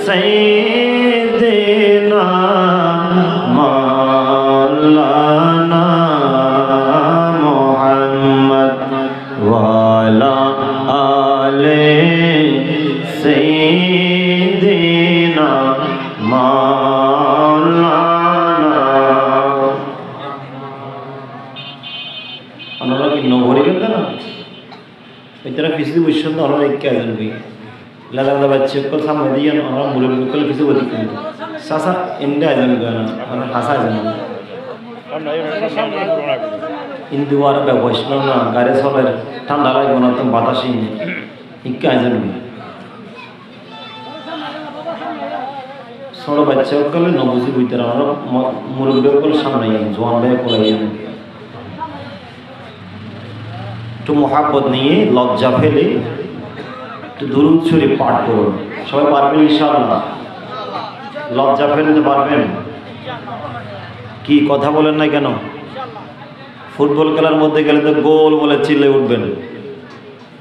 সাইয়্যিদিনা মাওলানা মুহাম্মদ ওয়া আলা আলি সাইয়্যিদিনা মাওলানা। আমরা কি নগরী গেল না इतना पिछली विषय में और एक क्या जरूर भी लगा लगा बच्चे को सामने दिया ना और मुझे बिल्कुल किसी को दिक्कत नहीं सासा इंडिया जम गया ना और हंसा जम इन दीवार पे वैष्णव ना गारे सोलर ठंडा लगे बना तुम बताशी नहीं क्या जरूर भी सोलो बच्चे को ले नौबुजी हुई तरह और मुझे बिल्कुल सामने ही जवान बे को लगे একটু মোহাব্বত নিয়ে লজ্জা ফেলে একটু দুরূদ শরীফ পাঠ করুন। সবাই পারবেন ইনশাআল্লাহ? লজ্জা ফেলতে পারবেন? কি কথা বলেন না কেন? ফুটবল খেলার মধ্যে গেলে তো গোল বলে চিল্লে উঠবেন,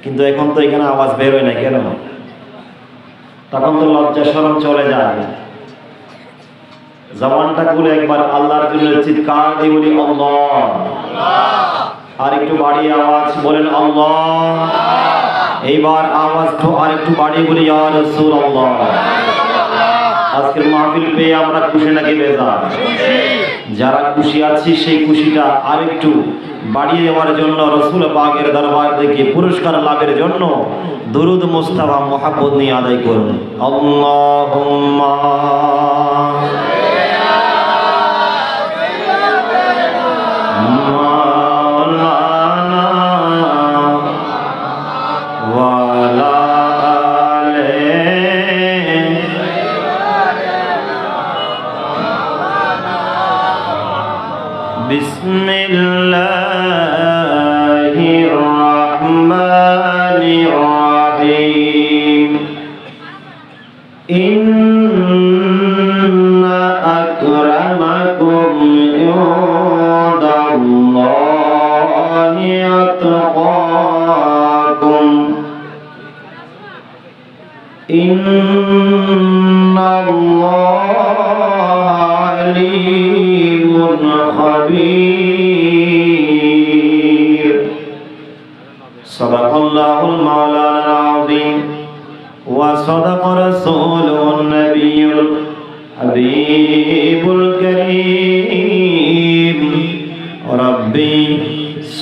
কিন্তু এখন তো এখানে আওয়াজ বের হয় না কেন? তখন তো লজ্জা শরম চলে যায়। জবানটা খুলে একবার আল্লাহর জন্য চিৎকার দিয়ে বলি আল্লাহ। আর একটু বাড়িয়ে আওয়াজ বলেন আল্লাহ। এইবার আওয়াজটা আর একটু বাড়িয়ে বলি ইয়া রাসূলুল্লাহ। আজকের মাহফিল পেয়ে আমরা খুশি নাকি বেজার? যারা খুশি আছি সেই খুশিটা আর একটু বাড়িয়ে দেওয়ার জন্য রাসূল পাকের দরবার থেকে পুরস্কার লাভের জন্য দুরূদ মুস্তাফা মুহাব্বত নিয়ে আদায় করুন। আল্লাহুম্মা বিসমিল্লাহির রহমানির রহিম। ইন্না আকরামাকুম ইনদাল্লাহি আতকাকুম। ইন্নাল্লাহা আলিমুন খাবীর। সাদাকাল্লাহুল মাওলানা আযীম ওয়া সাদাকা রাসূলুন নাবিয়্যুল হাবিবুল কারীম। রাব্বি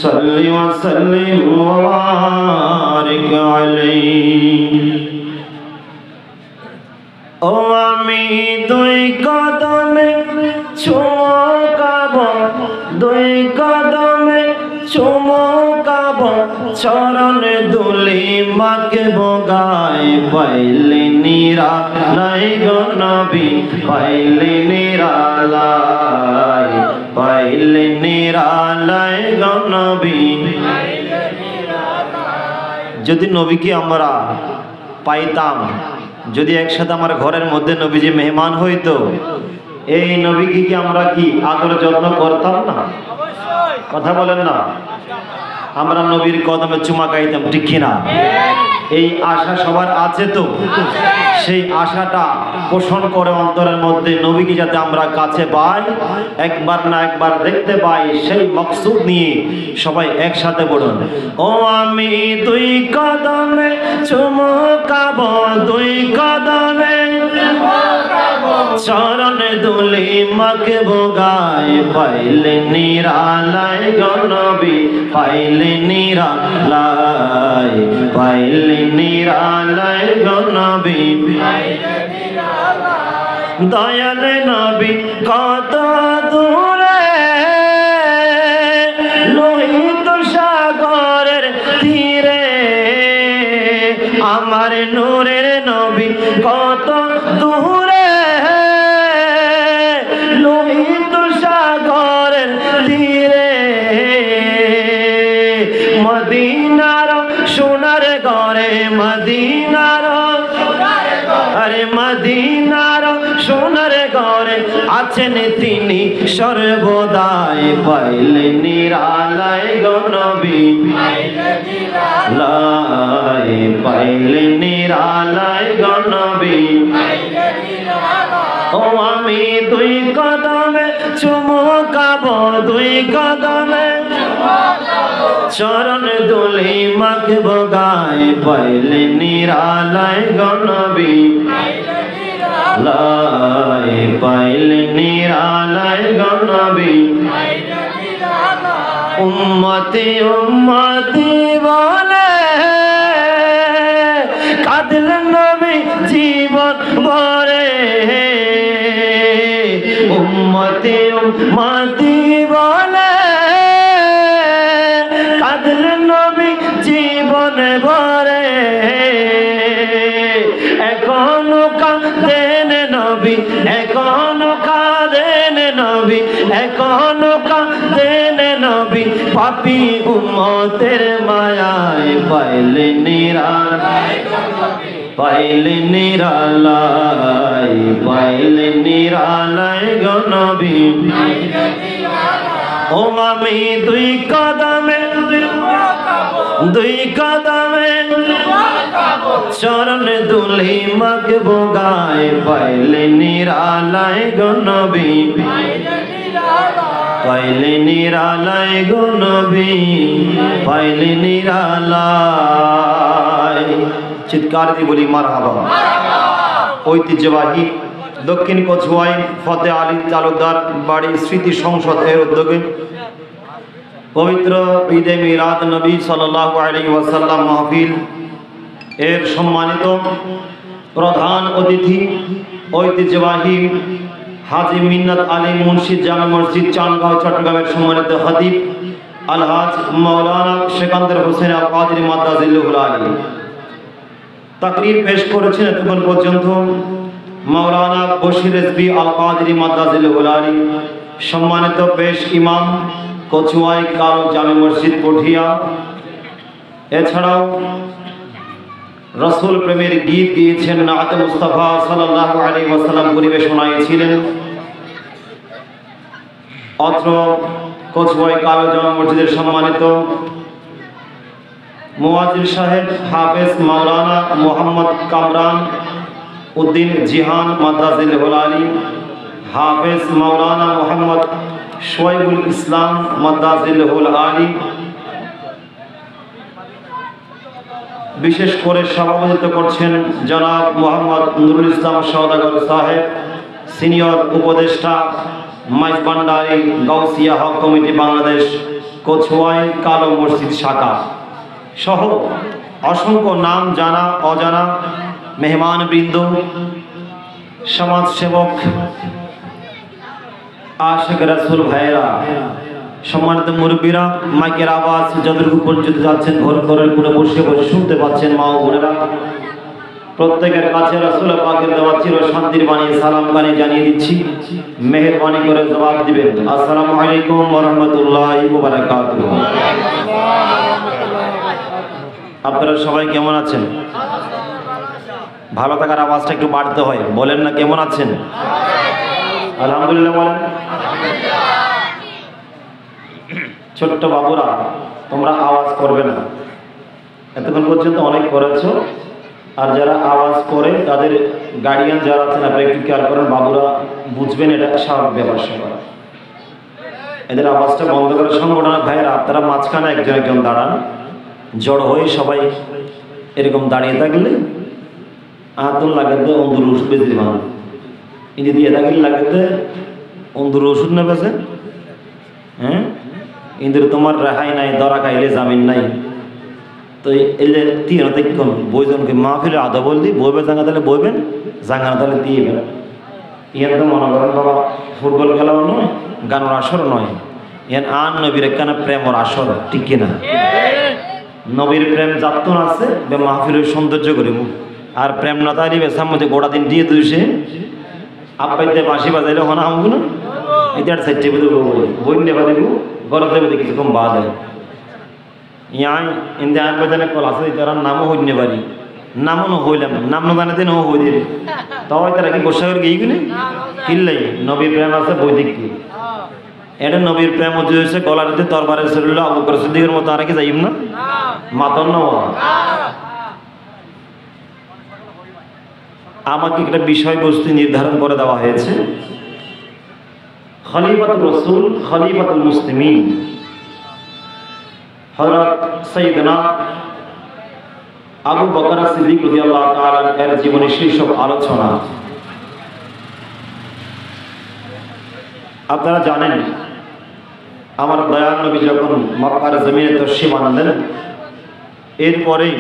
সাল্লি ওয়া সাল্লিম ওয়া বারিক আলাইহি। ও আমি দুই কদমে চুমকাব, দুই কদমে চুমকাব, চরণ দুলি মাখব গায়ে। পাইলে নিরালাই গো নবী, পাইলে নিরালাই, পাইলে নিরালাই গো নবী। যদি নবীকে আমরা পাইতাম, যদি একসাথে আমার ঘরের মধ্যে নবীজি মেহমান হইতো, এই নবীকে কি আমরা কি আদর যত্ন করতাম না? কথা বলেন না? আমরা নবীর কদমে চুমা খাইতাম, ঠিক কিনা? এই আশা সবার আছে তো? সেই আশাটা পোষণ করে অন্তরের মধ্যে নবীকে যাতে আমরা কাছে পাই, একবার না একবার দেখতে পাই, সেই মকসুদ নিয়ে সবাই একসাথে বলুন, ও আমি দুই কদমে চুমকাব, দুই কদমে চরণ দুলি মাখব গায়ে। পাইলে নিরালাই গো নবী, পাইলে নিরালাই, পাইলে নিরালাই গো নবী। দয়াল নবী কত দূরে, লোহিত সাগরের তীরে, আমার নূরের নবী কত দূরে, লোহিত সাগরের তীরে। মদিনার সোনার ঘরে, মদিনার, আরে মদিনার সোনার ঘরে আছেন তিনি সর্বদাই। পাইলে নিরালাই গো নবী, লাই, পাইলে নিরালাই গো নবী। ও আমি দুই কদমে চুমু খাবো, দুই কদমে চরণ দুলি মাখবো গায়ে, পাইলে নিরালায় গো নবী, পাইলে নিরালায় গো নবী। উম্মতি উম্মতি বলে কাঁদলেন নবী জীবন ভরে, উম্মতি উম্মতি বলে কাঁদলেন নবী জীবন ভরে। এখনো কাঁদেন নবী, এখনো কাঁদেন নবী, এখনো কাঁদেন নবী, পাপী উম্মতের মায়ায় পাইলে নিরালায়, পাইলে নিরালায়, পাইলে নিরালায় গো নবী। ও আমি দুই কদমে, দুই কদমে চরণ দুলি মাখবো গায়ে, পাইলে নিরালায় গো নবী, পাইলে নিরালায় গো নবী, পাইলে নিরালায়। চিৎকার দিয়ে বলি মারহাবা। ঐতিহ্যবাহী দক্ষিণ কচুয়াই ফতে আলী তালুকদার বাড়ি স্মৃতি সংসদ এর উদ্যোগে পবিত্র ঈদে মিলাদ নবী সাল্লাল্লাহু আলাইহি ওয়াসাল্লাম মাহফিল এর সম্মানিত প্রধান অতিথি ঐতিহ্যবাহী হাজী মিন্নাত আলী মুন্সি জামে মসজিদ চানগাঁও চট্টগ্রামের সম্মানিত খতিব আলহাজ মাওলানা সেকান্দর হোসেন আল কাদরি মাদ্দাজিল্লাহুল আলী তাকরীর পেশ করেছেন এতক্ষণ পর্যন্ত মাওলানা বশির রেজভী আল কাদরি মাদ্দাজিল্লাহুল আলী। সম্মানিত পেশ ইমাম কচুয়াই কালো জামে মসজিদ পঠিয়া। এছাড়াও রসুল প্রেমের গীত গিয়েছেন নাতে মুস্তাফা সাল্লাল্লাহু আলাইহি ওয়াসাল্লাম পরিবেশনায়ছিলেন। অত্র কচুয়াই কালো জামে মসজিদের সম্মানিত মুয়াজ্জিন সাহেব হাফেজ মাওলানা মোহাম্মদ কামরান উদ্দিন জিহান মাদ্দাজিল্লাহুল আলী, হাফেজ মাওলানা মোহাম্মদ শোয়েবুল ইসলাম মাদ্দাজিল্লাহুল আলী। বিশেষ করে সভাপতিত্ব করছেন জনাব মোহাম্মদ নুরুল ইসলাম সওদাগর সাহেব, সিনিয়র উপদেষ্টা মাইজভান্ডারী গাউসিয়া হক কমিটি বাংলাদেশ কচুয়াই কালো মসজিদ শাখা সহ অসংখ্য নাম জানা অজানা মেহমান বৃন্দ, সমাজসেবক, আশিক রাসূল ভাইরা, সম্মানিত মুরব্বীরা, মাইকের আওয়াজ যতটুকু পর্যন্ত যাচ্ছেন ঘর ঘরের করে বসে বসে শুনতে পাচ্ছেন মা ও বোনেরা, প্রত্যেকের কাছে রাসূল পাকের দেওয়া চির শান্তির বাণী সালাম বাণী জানিয়ে দিচ্ছি, মেহেরবানি করে জবাব দিবেন। আসসালামু আলাইকুম ওয়া রাহমাতুল্লাহি ওয়া বারাকাতুহু। আপনারা সবাই কেমন আছেন? ভালো থাকার আওয়াজটা একটু বাড়তে হয়, বলেন না কেমন আছেন? আলহামদুলিল্লাহ বলেন। ছোট্ট বাবুরা তোমরা আওয়াজ করবে না, এতক্ষণ পর্যন্ত অনেক করেছো, আর যারা আওয়াজ করে তাদের গার্ডিয়ান যারা আছেন আপনারা একটু খেয়াল করেন, বাবুরা বুঝবেন এটা স্বাভাবিক ব্যাপার স্যাপার। এদের আওয়াজটা বন্ধ করে সংগঠনের ভাইয়েরা আপনারা মাঝখানে একজন একজন দাঁড়ান, জড়ো হয়ে সবাই এরকম দাঁড়িয়ে থাকলে আতুন লাগাতে অন্দুর ওষুধ বেশি ভালো, ইনি দিয়ে থাকলে লাগাতে অন্দুর ওষুধ নেবেছে। হ্যাঁ, ইন্দ্র তোমার রেহাই নাই, ধরা খাইলে জামিন নাই। তো এলে তিন দেখুন বইজনকে মাহফিলে আদা বললি বইবে জাঙ্গা তাহলে বইবেন, জাঙ্গা তাহলে দিয়েবেন। ইয়ান তো মনে করেন বাবা ফুটবল খেলাও নয়, গানের আসর নয়, ইয়ান আন নবীর একখানা প্রেমর আসর, ঠিক কিনা? নবীর প্রেম যাত্তন আছে বে মাহফিলের সৌন্দর্য করিব, আর প্রেম না তাইলে বেসার মধ্যে গোড়া দিন দিয়ে দুইছে আব্বাইতে বাঁশি বাজাইলে হনা আমবো না, এটা আর সাইড টেপে দেবো বই নেবা দেবো গরম দেবে কিছুক্ষণ বাদ হয়। ইয়াই ইন্দে আর বাজানে কল আছে তার নামও হইনে পারি, নামও হইলাম, নাম না জানাতে নাও হই দিলে তাও তারা কি গোসা করে গিয়ে কিনে কিনলাই নবীর প্রেম আছে বৈদিক কি এটা নবীর প্রেম হচ্ছে গলাতে তরবারের শরীর আবু বকর সিদ্দিকের মতো আর কি যাইব না মাতন না আমাকে একটা বিষয়বস্তু নির্ধারণ করে দেওয়া হয়েছে, খলিফাতুর রাসূল খলিফাতুল মুসলিমিন হযরত সাইয়েদনা আবু বকর সিদ্দিক রাদিয়াল্লাহু তাআলা এর জীবনী শীর্ষক আলোচনা। আপনারা জানেন আমার দয়াল নবী যখন মক্কার জমিনে তশরিফ আনলেন, এরপরেই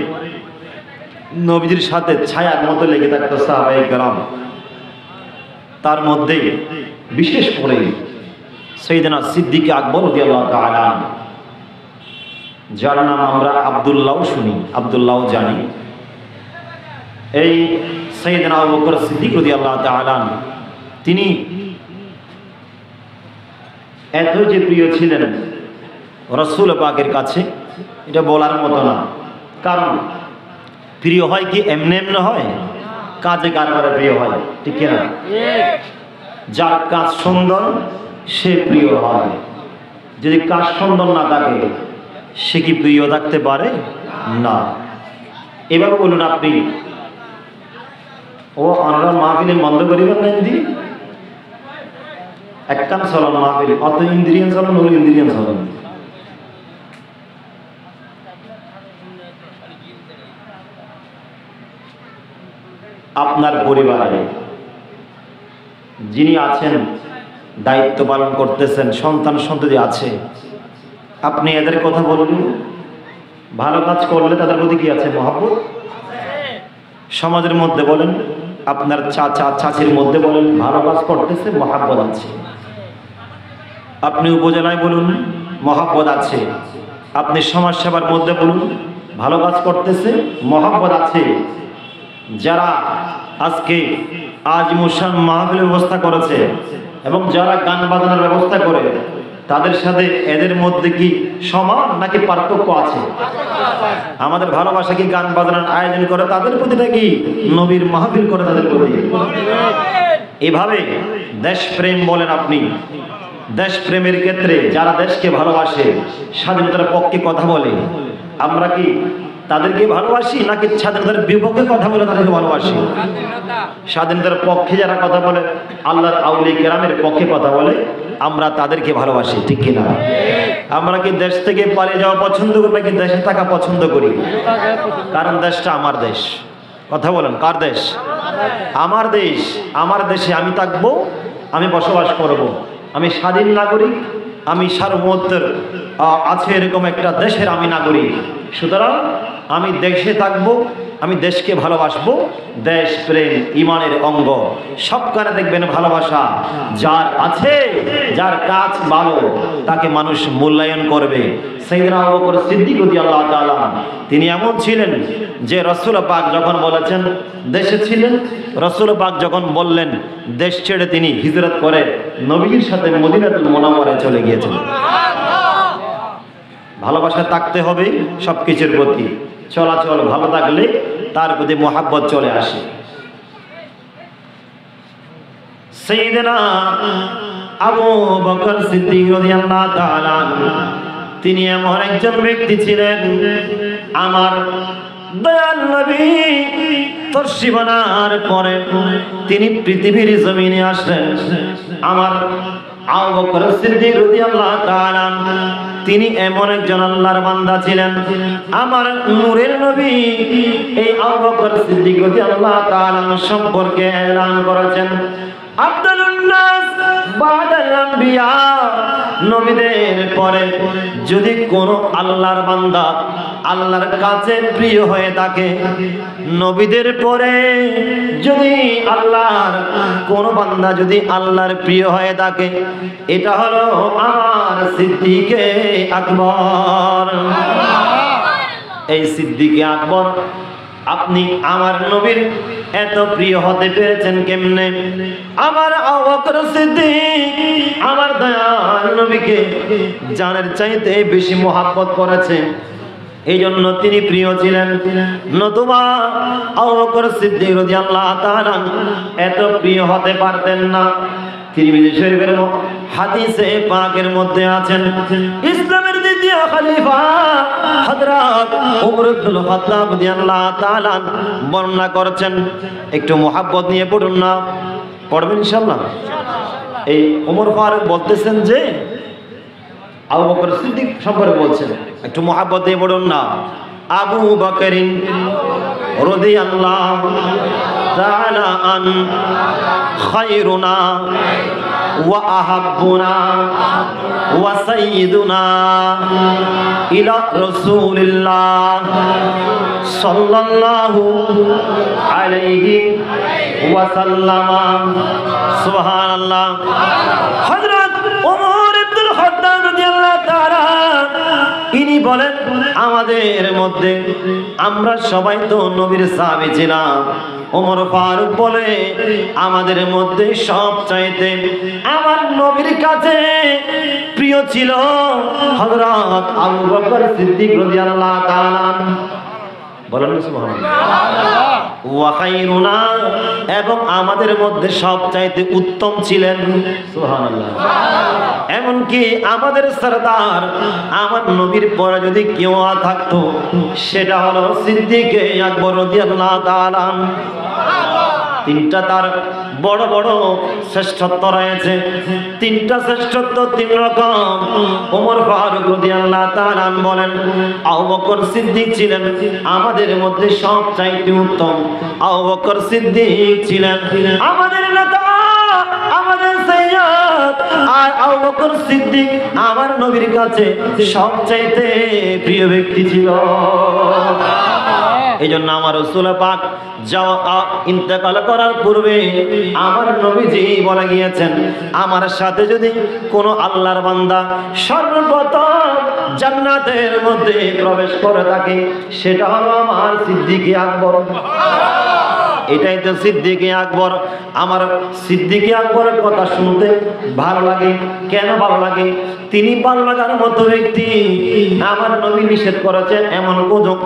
নবীজির সাথে ছায়ার মতো লেগে থাকতো সাহাবায়ে কেরাম। তার মধ্যে বিশেষ করে সাইয়েদনা সিদ্দিক আকবর রাদিয়াল্লাহু তাআলা, যার নাম আমরা আব্দুল্লাহ শুনি, আব্দুল্লাহ জানি। এই সাইয়েদনা আবু বকর সিদ্দিক রাদিয়াল্লাহু তাআলা তিনি এত যে প্রিয় ছিলেন রাসূল পাকের কাছে, এটা বলার মতো না। কারণ প্রিয় হয় কি এমনি এমনি হয়, কাজে কারবারে প্রিয় হয়, ঠিক না? যার কাজ সুন্দর সে প্রিয় হয়। যদি কাজ সুন্দর না থাকে সে কি প্রিয় থাকতে পারে না। এভাবে বলুন আপনি, ও আমরা মাহফিলে বন্ধ করিবেন না, হিন্দি এক কাম চলন মাহফিল, অত ইন্দ্রিয়ান চলন, ওই ইন্দ্রিয়ান চলন। আপনার পরিবারে যিনি আছেন, দায়িত্ব পালন করতেছেন, সন্তান সন্ততি আছে, আপনি এদের কথা বলুন। ভালো কাজ করলে তাদের প্রতি কি আছে? মহব্বত। সমাজের মধ্যে বলেন, আপনার চাচা চাচির মধ্যে বলেন, ভালো কাজ করতেছে, মহব্বত আছে। আপনি উপজেলায় বলুন, মহব্বত আছে। আপনি সমাজ সেবার মধ্যে বলুন, ভালো কাজ করতেছে, মহব্বত আছে। যারা আজকে আজ মুসান মাহফিলের ব্যবস্থা করেছে এবং যারা গান বাজনার ব্যবস্থা করে, তাদের সাথে এদের মধ্যে কি সমান নাকি পার্থক্য আছে? আমাদের ভালোবাসা কি গান বাজনার আয়োজন করে তাদের প্রতি নাকি নবীর মাহফিল করে তাদের প্রতি? এভাবে দেশপ্রেম বলেন আপনি, দেশপ্রেমের ক্ষেত্রে যারা দেশকে ভালোবাসে, স্বাধীনতার পক্ষে কথা বলে, আমরা কি তাদেরকে ভালোবাসি নাকি স্বাধীনতার বিপক্ষে কথা বলে তাদেরকে ভালোবাসি? স্বাধীনতার পক্ষে যারা কথা বলে, আল্লাহর আউলিয়া কেরামের পক্ষে কথা বলে, আমরা তাদেরকে ভালোবাসি, ঠিক কিনা? আমরা কি দেশ থেকে পালিয়ে যাওয়া পছন্দ করি নাকি দেশে থাকা পছন্দ করি? কারণ দেশটা আমার দেশ। কথা বলেন, কার দেশ? আমার দেশ। আমার দেশে আমি থাকবো, আমি বসবাস করব, আমি স্বাধীন নাগরিক, আমি সার্বভৌমত্বের আছে এরকম একটা দেশের আমি নাগরিক। সুতরাং আমি দেশে থাকবো, আমি দেশকে ভালোবাসবো। দেশ প্রেম ইমানের অঙ্গ। সবখানে দেখবেন ভালোবাসা যার আছে, যার কাজ ভালো, তাকে মানুষ মূল্যায়ন করবে। সাইয়েদনা আবু বকর সিদ্দিক রাদিয়াল্লাহু তাআলা তিনি এমন ছিলেন যে রাসূল পাক যখন বলেছেন দেশে ছিলেন, রাসূল পাক যখন বললেন দেশ ছেড়ে তিনি হিজরত করে নবীর সাথে মদিনাতুল মুনাওয়ারায় চলে গিয়েছেন। ভালোবাসা থাকতে হবে সবকিছুর প্রতি। চলাচল ভালো থাকলে তার প্রতি মহব্বত চলে আসে। সাইয়েদনা আবু বকর সিদ্দিক রাদিয়াল্লাহু তাআলা তিনি এমন একজন ব্যক্তি ছিলেন, আমার দয়াল নবী তশরিফ আনার পরে তিনি পৃথিবীর জমিনে আসলেন। আমার আবু বকর সিদ্দিক রাদিয়াল্লাহু তাআলা তিনি এমন একজন আল্লাহর বান্দা ছিলেন। আমার নূরের নবী এই আবু বকর সিদ্দিক রাদিয়াল্লাহু তাআলা সম্পর্কে এলান করেছেন, আফদালুন নাস বাদাল আম্বিয়া, নবীদের পরে যদি কোন আল্লাহর বান্দা আল্লাহর কাছে প্রিয় হয়ে থাকে, নবীদের পরে যদি আল্লাহর কোন বান্দা যদি আল্লাহর প্রিয় হয়ে থাকে, এটা হলো আমার সিদ্দিকে আকবর। এই সিদ্দিকে আকবর আপনি আমার নবীর এত প্রিয় হতে পেরেছেন কেমনে? আমার আবু বকর সিদ্দিক আমার দয়াল নবীকে জানের চাইতে বেশি মহব্বত করেছেন, এই জন্য তিনি প্রিয় ছিলেন। নতুবা আবু বকর সিদ্দিক রাদিয়াল্লাহু তাআলা এত প্রিয় হতে পারতেন না। তিরমিজি শরীফের হাদিসে পাকের মধ্যে আছেন, ইসলামের দ্বিতীয় খলিফা হযরত ওমর ইবনুল খাত্তাব রাদিয়াল্লাহু তাআলা বর্ণনা করেছেন। একটু মোহাব্বত নিয়ে পড়ুন না, পড়বেন ইনশাআল্লাহ। এই ওমর ফারুক বলতেছেন যে আবু বকর সিদ্দিক সম্পর্কে বলছেন, একটু মোহাব্বত দিয়ে পড়ুন না। আবু বকরিন রাদিয়াল্লাহু তাআলা আন খায়রুনা ওয়া আহাব্বুনা ওয়া সাইয়্যিদুনা ইলা রাসূলিল্লাহ সাল্লাল্লাহু আলাইহি ওয়া সাল্লাম। সুবহানাল্লাহ। হযরত ওমর ইবনুল খাত্তাব রাদিয়াল্লাহু তাআলা ইনি বলেন, আমাদের মধ্যে আমরা সবাই তো নবীর সাহাবী ছিলাম। ওমর ফারুক বলে, আমাদের মধ্যে সবচাইতে আমার নবীর কাছে প্রিয় ছিল হযরত আবু বকর সিদ্দিক রাদিয়াল্লাহু তাআলা। বলেন সুবহানাল্লাহ। ওয়া খায়রুনা, এবং আমাদের মধ্যে সবচাইতে উত্তম ছিলেন। সুবহানাল্লাহ। এমনকি আমাদের সরদার, আমার নবীর পরে যদি কেউ থাকতো সেটা হলো সিদ্দিক আকবর রাদিয়াল্লাহু তাআলা। তিনটা তার বড় বড় শ্রেষ্ঠত্ব রয়েছে। তিনটা শ্রেষ্ঠত্ব তিন রকম। ওমর ফারুক রাদিয়াল্লাহু তাআলা বলেন, আবু বকর সিদ্দিক ছিলেন আমাদের মধ্যে সবচাইতে উত্তম। আবু বকর সিদ্দিক ছিলেন আমাদের নেতা, আমাদের সৈয়দ। আর আবু বকর সিদ্দিক আমার নবীর কাছে সবচাইতে প্রিয় ব্যক্তি ছিল। এই জন্য আমার রাসূল পাক ইন্তেকাল করার পূর্বে আমার নবীজি বলে গিয়েছেন, আমার সাথে যদি কোনো আল্লাহর বান্দা সর্বপ্রথম জান্নাতের মধ্যে প্রবেশ করে থাকে সেটা হলো আমার সিদ্দিক আকবর। এটাই তো সিদ্দিক আকবর। আমার সিদ্দিক আকবরের কথা শুনতে ভালো লাগে। কেন ভালো লাগে? তিনি ভালো লাগার মতো ব্যক্তি। আমার নবী নিষেধ করেছেন এমন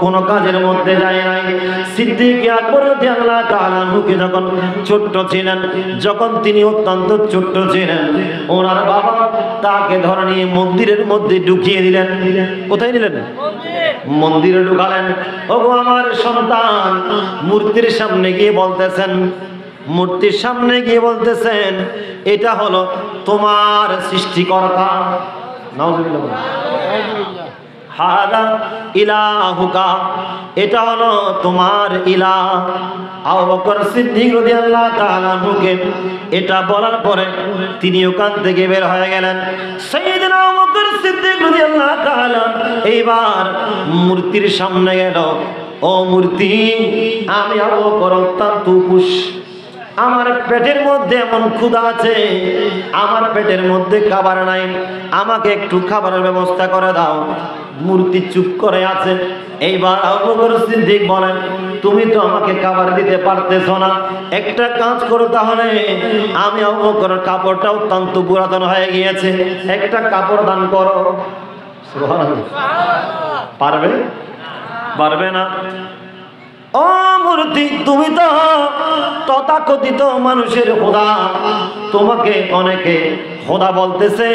কোনো কাজের মধ্যে যায় নাই। সিদ্দিক আকবর রাদিয়াল্লাহু তাআলা আনহুকে যখন ছোট্ট ছিলেন, যখন তিনি অত্যন্ত ছোট্ট ছিলেন, ওনার বাবা তাকে ধরে নিয়ে মন্দিরের মধ্যে ঢুকিয়ে দিলেন। কোথায় দিলেন? মন্দিরে ঢুকালেন। ওগো আমার সন্তান, মূর্তির সামনে গিয়ে বলতেছেন, মূর্তির সামনে গিয়ে বলতেছেন, এটা হলো তোমার সৃষ্টিকর্তা। নাউযুবিল্লাহ। হাদা ইলাহুকা, এটা হলো তোমার ইলাহ। আবু বকর সিদ্দিক রাদিয়াল্লাহু তাআলা আনহুকে এটা বলার পরে তিনি ওখান থেকে বের হয়ে গেলেন। সাইয়েদনা আবু বকর সিদ্দিক রাদিয়াল্লাহু তাআলা এইবার মূর্তির সামনে গেল। ও মূর্তি, আমি আবু বকর অত্যন্ত উপোস, আমার পেটের মধ্যে এমন ক্ষুধা আছে, আমার পেটের মধ্যে খাবার নাই, আমাকে একটু খাবারের ব্যবস্থা করে দাও। মূর্তি চুপ করে আছে। এইবার আবু বকর সিদ্দিক বলেন, তুমি তো আমাকে খাবার দিতে পারতেছো না, একটা কাজ করো তাহলে। আমি আবু বকরের কাপড়টা অত্যন্ত পুরাতন হয়ে গিয়েছে, একটা কাপড় দান করো। সুবহানাল্লাহ। পারবে? পারবে না। ও মূর্তি, তুমি তো তথাকথিত মানুষের খোদা, তোমাকে অনেকে খোদা বলতেছে,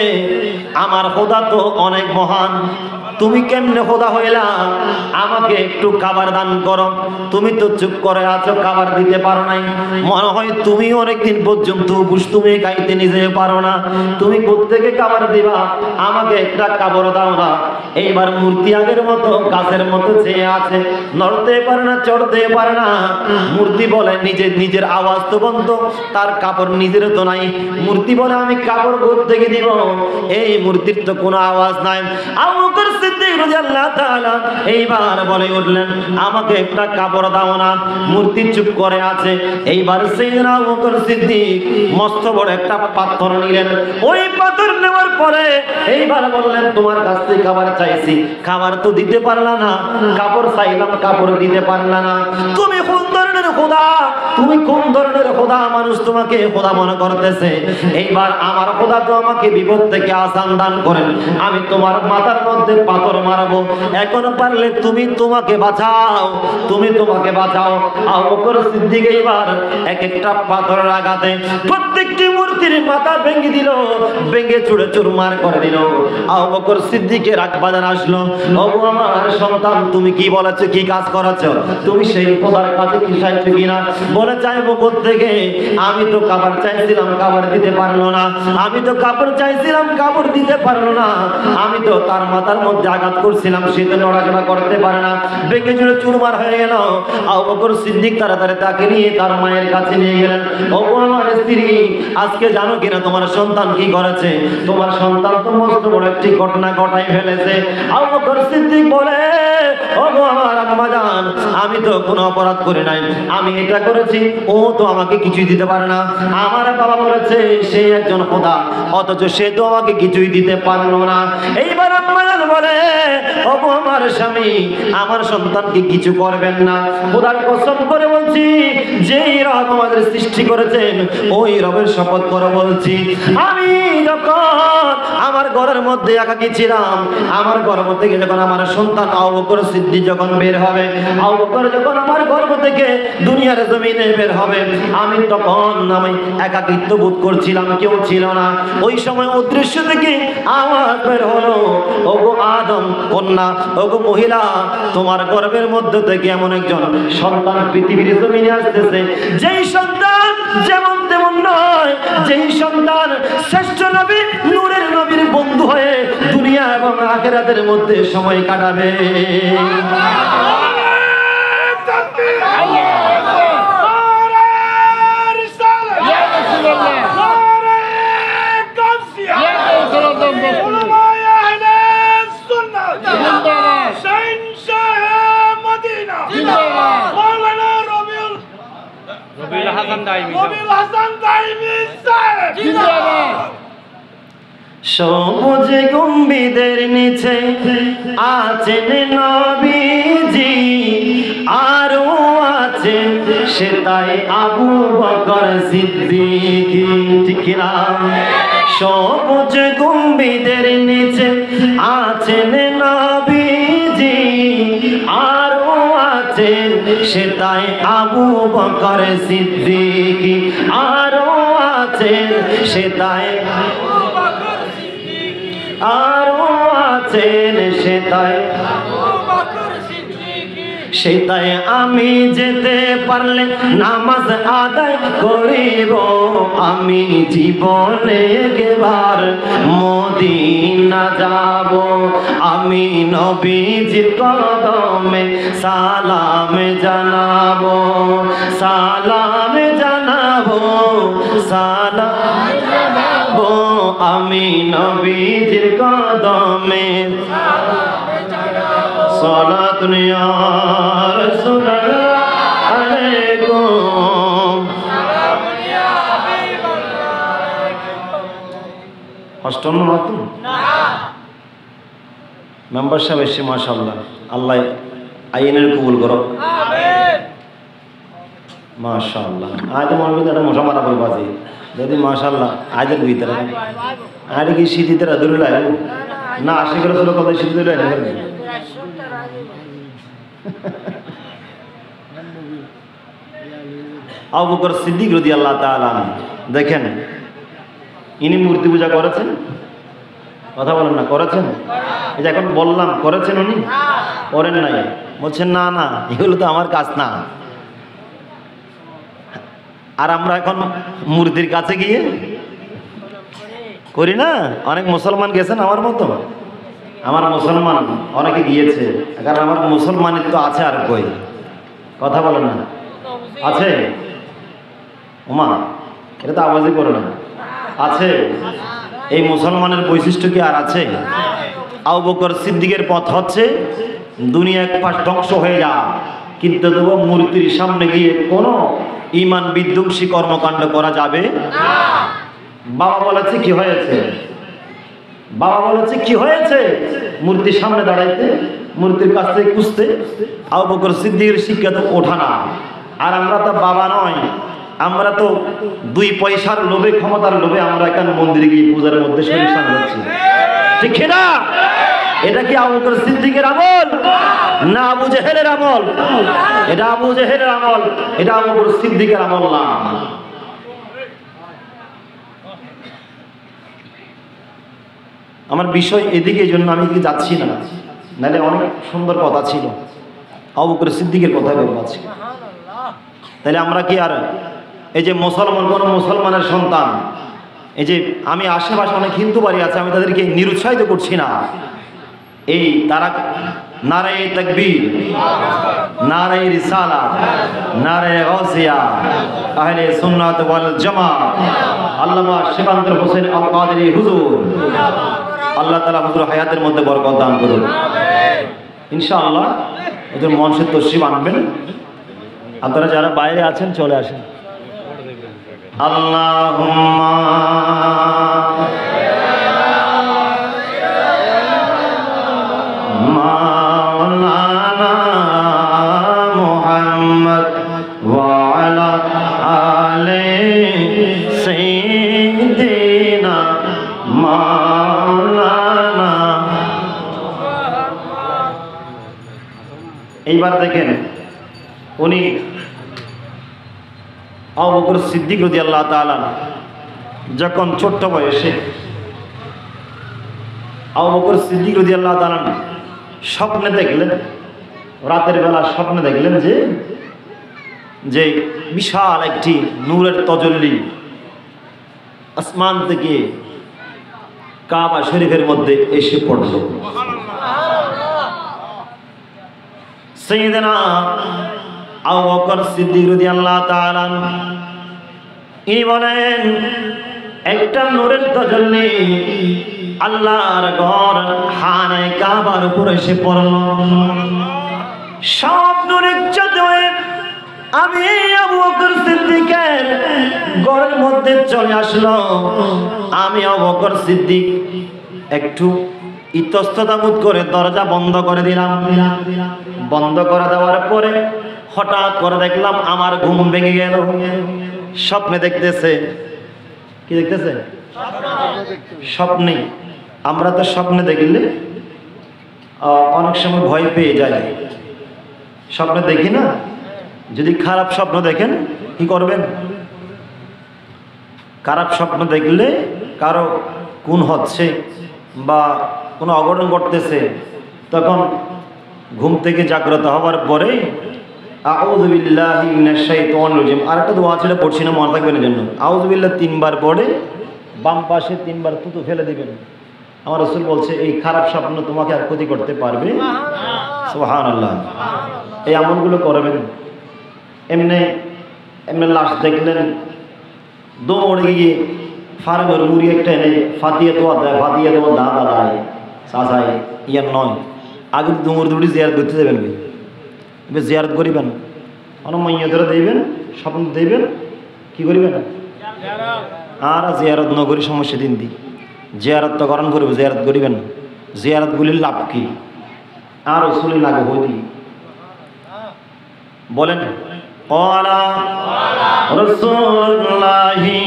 আমার খোদা তো অনেক মহান, তুমি কেমনে খোদা হইলা? আমাকে একটু খাবার দান করো। তুমি তো চুপ করে আছো, খাবার দিতে পারো নাই। মনে হয় তুমি অনেকদিন পর্যন্ত উপোস, তুমি খাইতে নিজে পারো না, তুমি কোত্থেকে খাবার দিবা? আমাকে একটা খাবার দাও না। এইবার মূর্তি আগের মতো গাছের মতো চেয়ে আছে, নড়তে পারে না, চড়তে পারে না। মূর্তি বলে, নিজের আওয়াজ তো বন্ধ, তার কাপড় নিজের তো নাই। মূর্তি বলে, আমি কাপড় কোত্থেকে দিব? এই মূর্তির তো কোনো আওয়াজ নাই। আবু বকর সিদ্দিক রাদিয়াল্লাহু তাআলা এইবার বলে উঠলেন, আমাকে একটা কাপড় দাও না। মূর্তি চুপ করে আছে। এইবার সাইয়েদনা আবু বকর সিদ্দিক মস্ত বড় একটা পাথর নিলেন। ওই পাথর নেওয়ার পরে এইবার বললেন, তোমার কাছ থেকে খাবার চাইছি, খাবার তো দিতে পারলা না। কাপড় চাইলাম, কাপড় দিতে পারলা না। তুমি কোন ধরনের খোদা? তুমি কোন ধরনের খোদা? মানুষ তোমাকে খোদা মনে করতেছে। এইবার আমার খোদা তো আমাকে বিপদ থেকে আসান দান করেন, আমি তোমার মাথার মধ্যে পাথর মারবো, এখন পারলে তুমি তোমাকে বাঁচাও, তুমি তোমাকে বাঁচাও। আবু বকর সিদ্দিক এবার এক একটা পাথরের আঘাতে প্রত্যেকটি মূর্তির মাথা ভেঙে দিল, ভেঙে চুরে চুরমার করে দিল। আবু বকর সিদ্দিকের রাগ বাজার আসলো, ওগো আমার সন্তান, তুমি কি বলেছো, কি কাজ করেছো, তুমি সেই খোদার কাছে কি চাইছো কিনা? বলে চাইবো কোত্থেকে, আমি তো খাবার চাইছিলাম, খাবার দিতে পারলো না, আমি তো কাপড় চাইছিলাম, কাপড় দিতে পারলো না, আমি তো তার মাথার মধ্যে আঘাত করছিলাম, সে তো নড়াচড়া করতে পারে না, ভেঙে চুরে চুরমার হয়ে গেল। আবু বকর সিদ্দিক তাড়াতাড়ি তাকে নিয়ে তার মায়ের কাছে নিয়ে গেলেন। ওগো আমার স্ত্রী, আজকে জানো কিনা তোমার সন্তান কি করেছে? তোমার সন্তান তো মস্ত বড় একটি ঘটনা ঘটাই ফেলেছে। আবু বকর সিদ্দিক বলে, ওগো আমার আম্মা জান, আমি তো কোনো অপরাধ করি নাই, আমি এটা করেছি, ও তো আমাকে কিছুই দিতে পারে না। আমার বাবা বলেছে সে একজন খোদা, অথচ সে তো আমাকে কিছুই দিতে পারলো না। এইবার আম্মা জান বলে, ওগো আমার স্বামী, আমার সন্তানকে কিছু করবেন না, খোদার কসম করে বলছি, যেই রব আমাদের সৃষ্টি করেছেন ওই রবের শপথ করে বলছি, আমি যখন আমার ঘরের মধ্যে একাকী ছিলাম, আমার গর্ভ থেকে যখন আমার সন্তান আবু বকর সিদ্দিক যখন বের হবে, আবু বকর যখন আমার গর্ভ থেকে দুনিয়ার জমিনে বের হবে, আমি তখন আমি একাকিত্ব বোধ করছিলাম, কেউ ছিল না। ওই সময় অদৃশ্য থেকে আওয়াজ বের হলো, ওগো আদম কন্যা, ওগো মহিলা, তোমার গর্ভের মধ্যে থেকে এমন একজন সন্তান পৃথিবীর জমিনে আসতেছে, যেই সন্তান যেমন তেমন নয়, যেই সন্তান শ্রেষ্ঠ নবী নূরের নবীর বন্ধু হয়ে দুনিয়া এবং আখিরাতের মধ্যে সময় কাটাবে। সবুজ গম্বুজের নিচে আছেন নবীজি, আরো আছেন সেটাই আবু বকর সিদ্দিক। ঠিক না? সবুজ গম্বুজের নিচে আছেন নবীজি, আরো আছেন সেটাই আবু বকর সিদ্দিক, আরো আছেন সেটাই আরো আছেন সেটাই সেটাই আমি যেতে পারলে নামাজ আদায় করিব, আমি জীবনে একবার মদিনা যাব, আমি নবীজির কদমে সালাম জানাবো, সালাম জানাবো, সালাম জানাবো, আমি নবীজির কদমে সালাতুন ইয়া রাসূলুল্লাহ আলাইকুম সালামুন ইয়া হাবিবাল্লাহ। অষ্টম নতুন না মেম্বার সাহেব এসে মাশাআল্লাহ, আল্লাহ আইনের কবুল করো, আমিন মাশাআল্লাহ। আজ মনে একটা মশা মারা বল বাজে যদি মাশাআল্লাহ আজের ভিতরে আরে কি শীতিতে দূরে লাগে না, আশি করে চলো কত শীত দূরে লাগে। আবু বকর সিদ্দিক রাদিয়াল্লাহু তাআলা দেখেন, ইনি মূর্তি পূজা করেছেন, কথা বলেন না, করেছেন? এই যে এখন বললাম করেছেন, উনি করেন নাই, বলছেন না না এগুলো তো আমার কাজ না। আর আমরা এখন মূর্তির কাছে গিয়ে করি না। অনেক মুসলমান গেছেন আমার মতো, আমার মুসলমান অনেকে গিয়েছে, কারণ আমার মুসলমানিত্ব আছে আর কই, কথা বলেন না, আছে ওমা, এটা তো আওয়াজই করে না, আছে। এই মুসলমানের বৈশিষ্ট্য কি আর আছে? আবু বকর সিদ্দিকের পথ হচ্ছে দুনিয়া এক পাশ ধ্বংস হয়ে যা, কিন্তু তবু মূর্তির সামনে গিয়ে কোনো ঈমান বিধ্বংসী কর্মকাণ্ড করা যাবে না। বাবা বলেছে কি হয়েছে, বাবা বলেছে কি হয়েছে, মূর্তির সামনে দাঁড়াইতে, মূর্তির কাছ থেকে খুঁজতে। আবু বকর সিদ্দিকের শিক্ষা তো ওঠা না, আর আমরা তো বাবা নয়, আমরা তো 2 পয়সার লোভে, ক্ষমতার লোভে আমরা এখানে মন্দিরে গিয়ে পূজার মধ্যে শরীর সাজাচ্ছি, ঠিক না? এটা কি আবু বকর সিদ্দিকের আমল না আবু জেহেলের আমল? এটা আবু জেহেলের আমল, এটা আবু বকর সিদ্দিকের আমল না। আমার বিষয় এদিকে, এই জন্য আমি এদিকে যাচ্ছি না, নাহলে অনেক সুন্দর কথা ছিল, আবু বকর সিদ্দিকের কথা বলবো আজকে। তাহলে আমরা কি আর এই যে মুসলমান, কোন মুসলমানের সন্তান, এই যে আমি আশেপাশে অনেক হিন্দু বাড়ি আছে, আমি তাদেরকে নিরুৎসাহিত করছি না, এই তারা নারায়ে তাকবীর, নারায়ে রিসালাত, নারায়ে গাউসিয়া, আহলে সুন্নাত ওয়াল জামাত, আল্লামা শিবান্তর হোসেন আল কাদেরী হুজুর, আল্লাহ তাআলা হুজুর হায়াতের মধ্যে বরকত দান করুন ইনশাআল্লাহ। ওদের মনসে তশরিফ আনবেন। আপনারা যারা বাইরে আছেন চলে আসেন। আল্লাহুম্মা মাওলানা মুহাম্মদ ওয়া আলা আলি সাইয়্যিদিনা মাওলানা। এইবার দেখেন, উনি আবু বকর সিদ্দিক রাদিয়াল্লাহু তাআলা যখন ছোট্ট বয়সে, আবু বকর সিদ্দিক রাদিয়াল্লাহু তাআলা স্বপ্নে দেখলেন, রাতের বেলা স্বপ্নে দেখলেন যে বিশাল একটি নূরের তজল্লি আসমান থেকে কাবা শরীফের মধ্যে এসে পড়ল। সাইয়েদনা আবু বকর সিদ্দিক রাদিয়াল্লাহু তাআলা ইনি বলেন, একটা নূরের তাজাল্লি আল্লাহর ঘর খানায়ে কাবার উপর এসে পড়ল। সব নূরের চাদরে আমি আবু বকর সিদ্দিকের ঘরের মধ্যে চলে আসলো। আমি আবু বকর সিদ্দিক একটু ইতস্ততা বোধ করে দরজা বন্ধ করে দিলাম। বন্ধ করে দেওয়ার পরে হঠাৎ করে দেখলাম আমার ঘুম ভেঙে গেল। স্বপ্নে দেখতেছে, কি দেখতেছে? স্বপ্নে। আমরা তো স্বপ্নে দেখলে অনেক সময় ভয় পেয়ে যাই, স্বপ্নে দেখি না। যদি খারাপ স্বপ্ন দেখেন কি করবেন? খারাপ স্বপ্ন দেখলে কারো খুন হচ্ছে বা কোনো অঘটন ঘটতেছে, তখন ঘুম থেকে জাগ্রত হওয়ার পরে আউযু বিল্লাহি মিনাশ শাইতানির রাজিম, আরেকটা দোয়া ছিল পড়ছি না, মনে থাকবে না জন্য। আউযু বিল্লাহ 3 বার পড়ে বাম পাশে 3 বার থুতু ফেলে দিবেন। আমার রাসূল বলছে এই খারাপ স্বপ্ন তোমাকে আর ক্ষতি করতে পারবে না। সুবহানাল্লাহ। এই আমলগুলো করবেন। এমনি এমনি লাশ দেখলেন, দৌড়ে গিয়ে ফার্মের মুড়ি একটা এনে ফাটিয়ে দেওয়া দেয়, ফাটিয়ে দেওয়া দাদা দায় চাচাই ইয়ার নয়। আগে দৌড় দৌড়ি জিয়ারত করতে দেবেন, এবার জিয়ারত করিবেন, অনেক মাইয়া ধরে দেবেন, স্বপ্ন দেবেন, কি করিবেন? আর জিয়ারত নগরী সমস্যা দিন দি জিয়ারত তো গরম করবে, জিয়ারত করিবেন। জিয়ারতগুলির লাভ কি? আর রসুলি লাগে হইতি বলেন। ক্বালা রাসূলুল্লাহি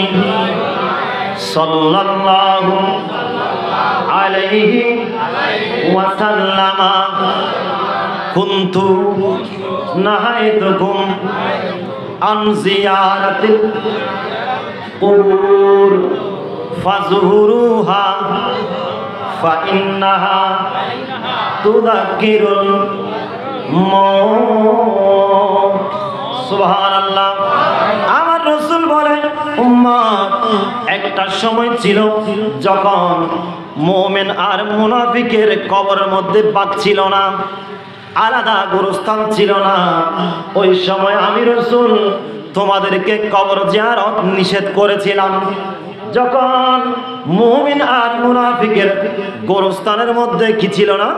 সাল্লাল্লাহু আলাইহি ওয়াসাল্লাম কুনতু নাহাইতুকুম আন জিয়ারাতিল কুবুর ফাজুরুহা ফাইন্নাহা তুযাক্কিরুল মউত। সুবহানাল্লাহ। আমার রাসূল বলেন, উম্মত, একটা সময় ছিল যখন মুমিন আর মুনাফিকের কবরের মধ্যে বাদ ছিল না, আলাদা গোরস্থান ছিল না। ওই সময় আমি রাসূল তোমাদেরকে কবর জিয়ারত নিষেধ করেছিলাম। যখন মুমিন আর মুনাফিকের গোরস্থানের মধ্যে কি ছিল না?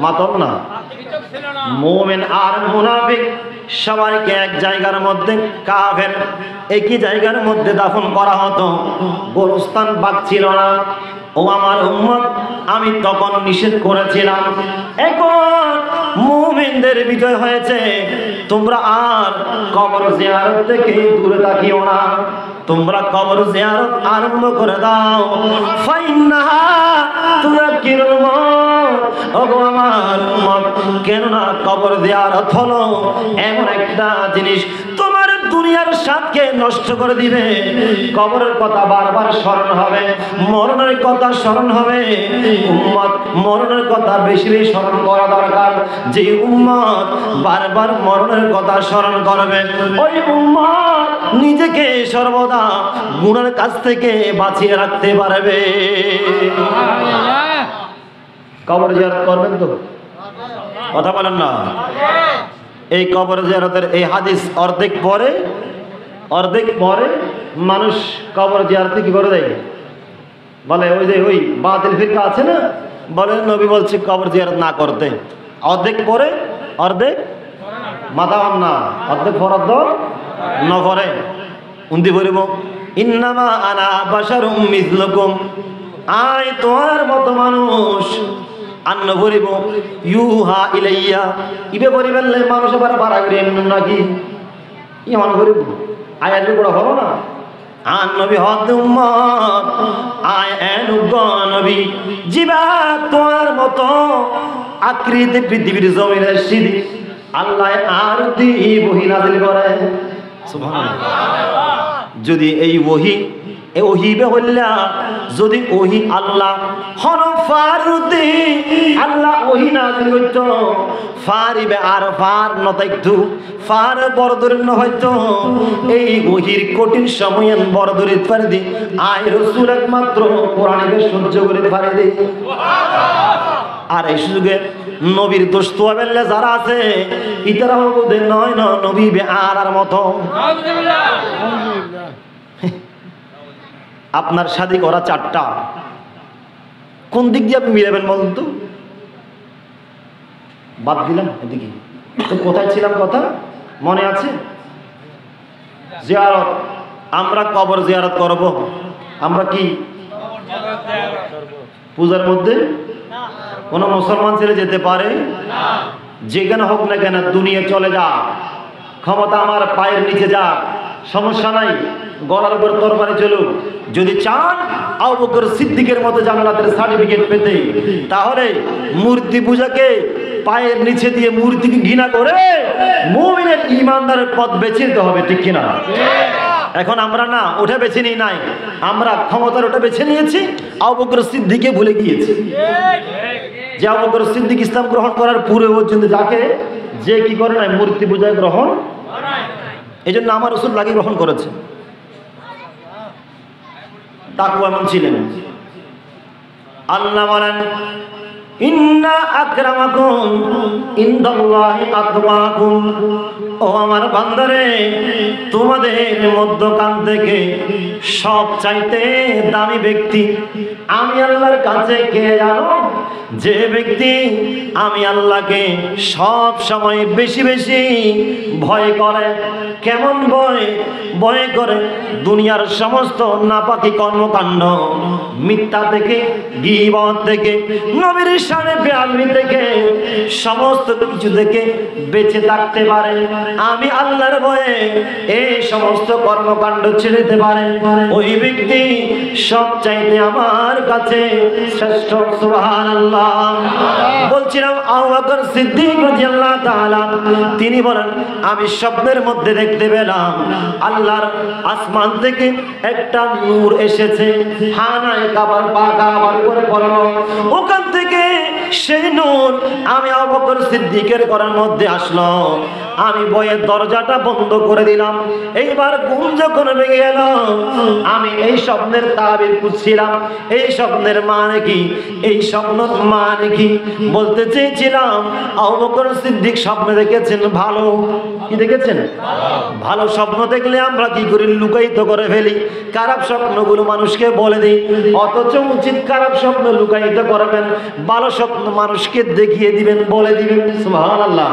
মাতম না। মুমিন আর মুনাফিক সবাইকে এক জায়গার মধ্যে, কাফের একই জায়গার মধ্যে দাফন করা হতো, গোরস্থান বাদ ছিল না। ও আমার উম্মত, আমি তখন নিষেধ করেছিলাম। এখন মুমিনদের বিজয় হয়েছে, তোমরা আর কবর জিয়ারত থেকে দূরে থাকিও না, তোমরা কবর জিয়ারত আরম্ভ করে দাও। ফাইন্নাহা তুযাক্কিরুল মউত, ওগো আমার উম্মত, কেননা কবর জিয়ারত হলো এমন একটা জিনিস তোমার দুনিয়ার স্বাদকে নষ্ট করে দিবে। কবরের কথা বারবার স্মরণ হবে, মরণের কথা স্মরণ হবে। উম্মত মরণের কথা বেশি বেশি স্মরণ করা দরকার। যে উম্মত বারবার মরণের কথা স্মরণ করবে, ওই উম্মত নিজেকে সর্বদা গুনাহের কাছ থেকে বাঁচিয়ে রাখতে পারবে। কবর জিয়ারত করবেন তো? কথা বলেন না। এই কবর জিয়ারতের এই হাদিস অর্ধেক পরে মানুষ কবর জিয়ারতে কি করে দেয়? বলে ওই যে ওই বাতিল ফিরকা আছে না, বলে নবী বলছে কবর জিয়ারত না করতে। অর্ধেক পরে অর্ধেক মাথা না, অর্ধেক ফরদ ন করে উন্দি বলিব ইন্নামা আনা বাশারুম মিসলুকুম, আয় তোমার মতো মানুষ। আন্ন বলিব ইউহা ইলাইয়া, ইবে বলিবেন মানুষ আবার বাড়া করে নাকি ইমান বলিব আয়াত বড় হলো না। আন নবী হদ উম্মত, আয় এনুগ নবী জিবা তোমার মতো আকৃতি পৃথিবীর জমিনে সিদ্ধি আল্লাহ আর দি বহি নাযিল করে। সুবহানাল্লাহ। যদি এই ওহি ওহিবে হইলা, যদি ওহি আল্লাহ হন ফারুদি আল্লাহ ওহি নাযিল করত, ফারিবে আর ফার নতাইতু ফার বরদরিন ন হয়তো এই ওহির কঠিন সময়েন বরদরিত পারে দি আয় রাসূল একমাত্র কোরআনকে সহ্য করে পারে দি। আর এই সুযোগে নবীর দোস্ত বেল্লে যারা আছে ইতারা হবুদের নয় না নবী বে আর মতো। আপনার শাদী করা 4টা, কোন দিক দিয়ে আপনি মিলাবেন বলুন তো? বাদ দিলাম এদিকে তো, কোথায় ছিলাম কথা মনে আছে? জিয়ারত, আমরা কবর জিয়ারত করব। আমরা কি পূজার মধ্যে কোন মুসলমান ছেলে যেতে পারে? যেখানে হোক না কেন, দুনিয়া চলে যা, ক্ষমতা আমার পায়ের নিচে যা, সমস্যা নাই, গলার উপর তরবারি চলুক। যদি চান আবু বকর সিদ্দিকের মতো জান্নাতের সার্টিফিকেট পেতে, তাহলে মূর্তি পূজাকে পায়ের নিচে দিয়ে মূর্তিকে ঘৃণা করে মুমিনের ইমানদারের পথ বেছে নিতে হবে, ঠিক কিনা? এখন আমরা না ওটা বেছে নিই নাই, আমরা ক্ষমতার ওটা বেছে নিয়েছি, আবু বকর সিদ্দিককে ভুলে গিয়েছি। যে আবু বকর সিদ্দিক ইসলাম গ্রহণ করার পূর্বে পর্যন্ত যাকে যে কি করে নাই মূর্তি পূজায় গ্রহণ, এই জন্য আমার রাসূল লাগে গ্রহণ করেছে। তাকওয়া এমন ছিলেন। আল্লাহ বলেন ইন্না আকরামাকুম ইনদাল্লাহি আতওয়াকুম, ও আমার বান্দারে তোমাদের মধ্যখান থেকে সব চাইতে দামি ব্যক্তি আমি আল্লাহর কাছে কে জানো? যে ব্যক্তি আমি আল্লাহকে সব সময় বেশি বেশি ভয় করে। কেমন ভয়? ভয় করে দুনিয়ার সমস্ত নাপাকি কর্মকাণ্ড, মিথ্যা থেকে, গীবত থেকে, নবীর শানে বেয়াদবি থেকে, সমস্ত কিছু থেকে বেঁচে থাকতে পারে। আমি আল্লাহর ভয়ে এই সমস্ত কর্মকাণ্ড ছেড়ে দিতে পারে, ওই ব্যক্তি সব চাইতে আমার কাছে শ্রেষ্ঠ। সুবহানাল্লাহ। বলছিলাম আবু বকর সিদ্দিক রাদিয়াল্লাহু তাআলা তিনি বলেন আমি স্বপ্নের মধ্যে দেখতে পেলাম আল্লাহর আসমান থেকে একটা নূর এসেছে, হানায় কাবার পাকা আবার করে পড়লো, ওখান থেকে সেই নূর আমি আবু বকর সিদ্দিকের ঘরের মধ্যে আসলো। আমি বইয়ের দরজাটা বন্ধ করে দিলাম। এইবার ঘুম যখন ভেঙে গেল, আমি এই স্বপ্নের তাবির খুঁজছিলাম, এই স্বপ্নের মানে কি, এই স্বপ্নের মানে কি বলতে চেয়েছিলাম। আবু বকর সিদ্দিক স্বপ্ন দেখেছেন ভালো। কি দেখেছেন? ভালো স্বপ্ন দেখলে আমরা কি করি? লুকায়িত করে ফেলি, খারাপ স্বপ্নগুলো মানুষকে বলে দিই। অথচ উচিত খারাপ স্বপ্ন লুকায়িত করবেন, ভালো স্বপ্ন মানুষকে দেখিয়ে দিবেন, বলে দিবেন। সুবহানাল্লাহ।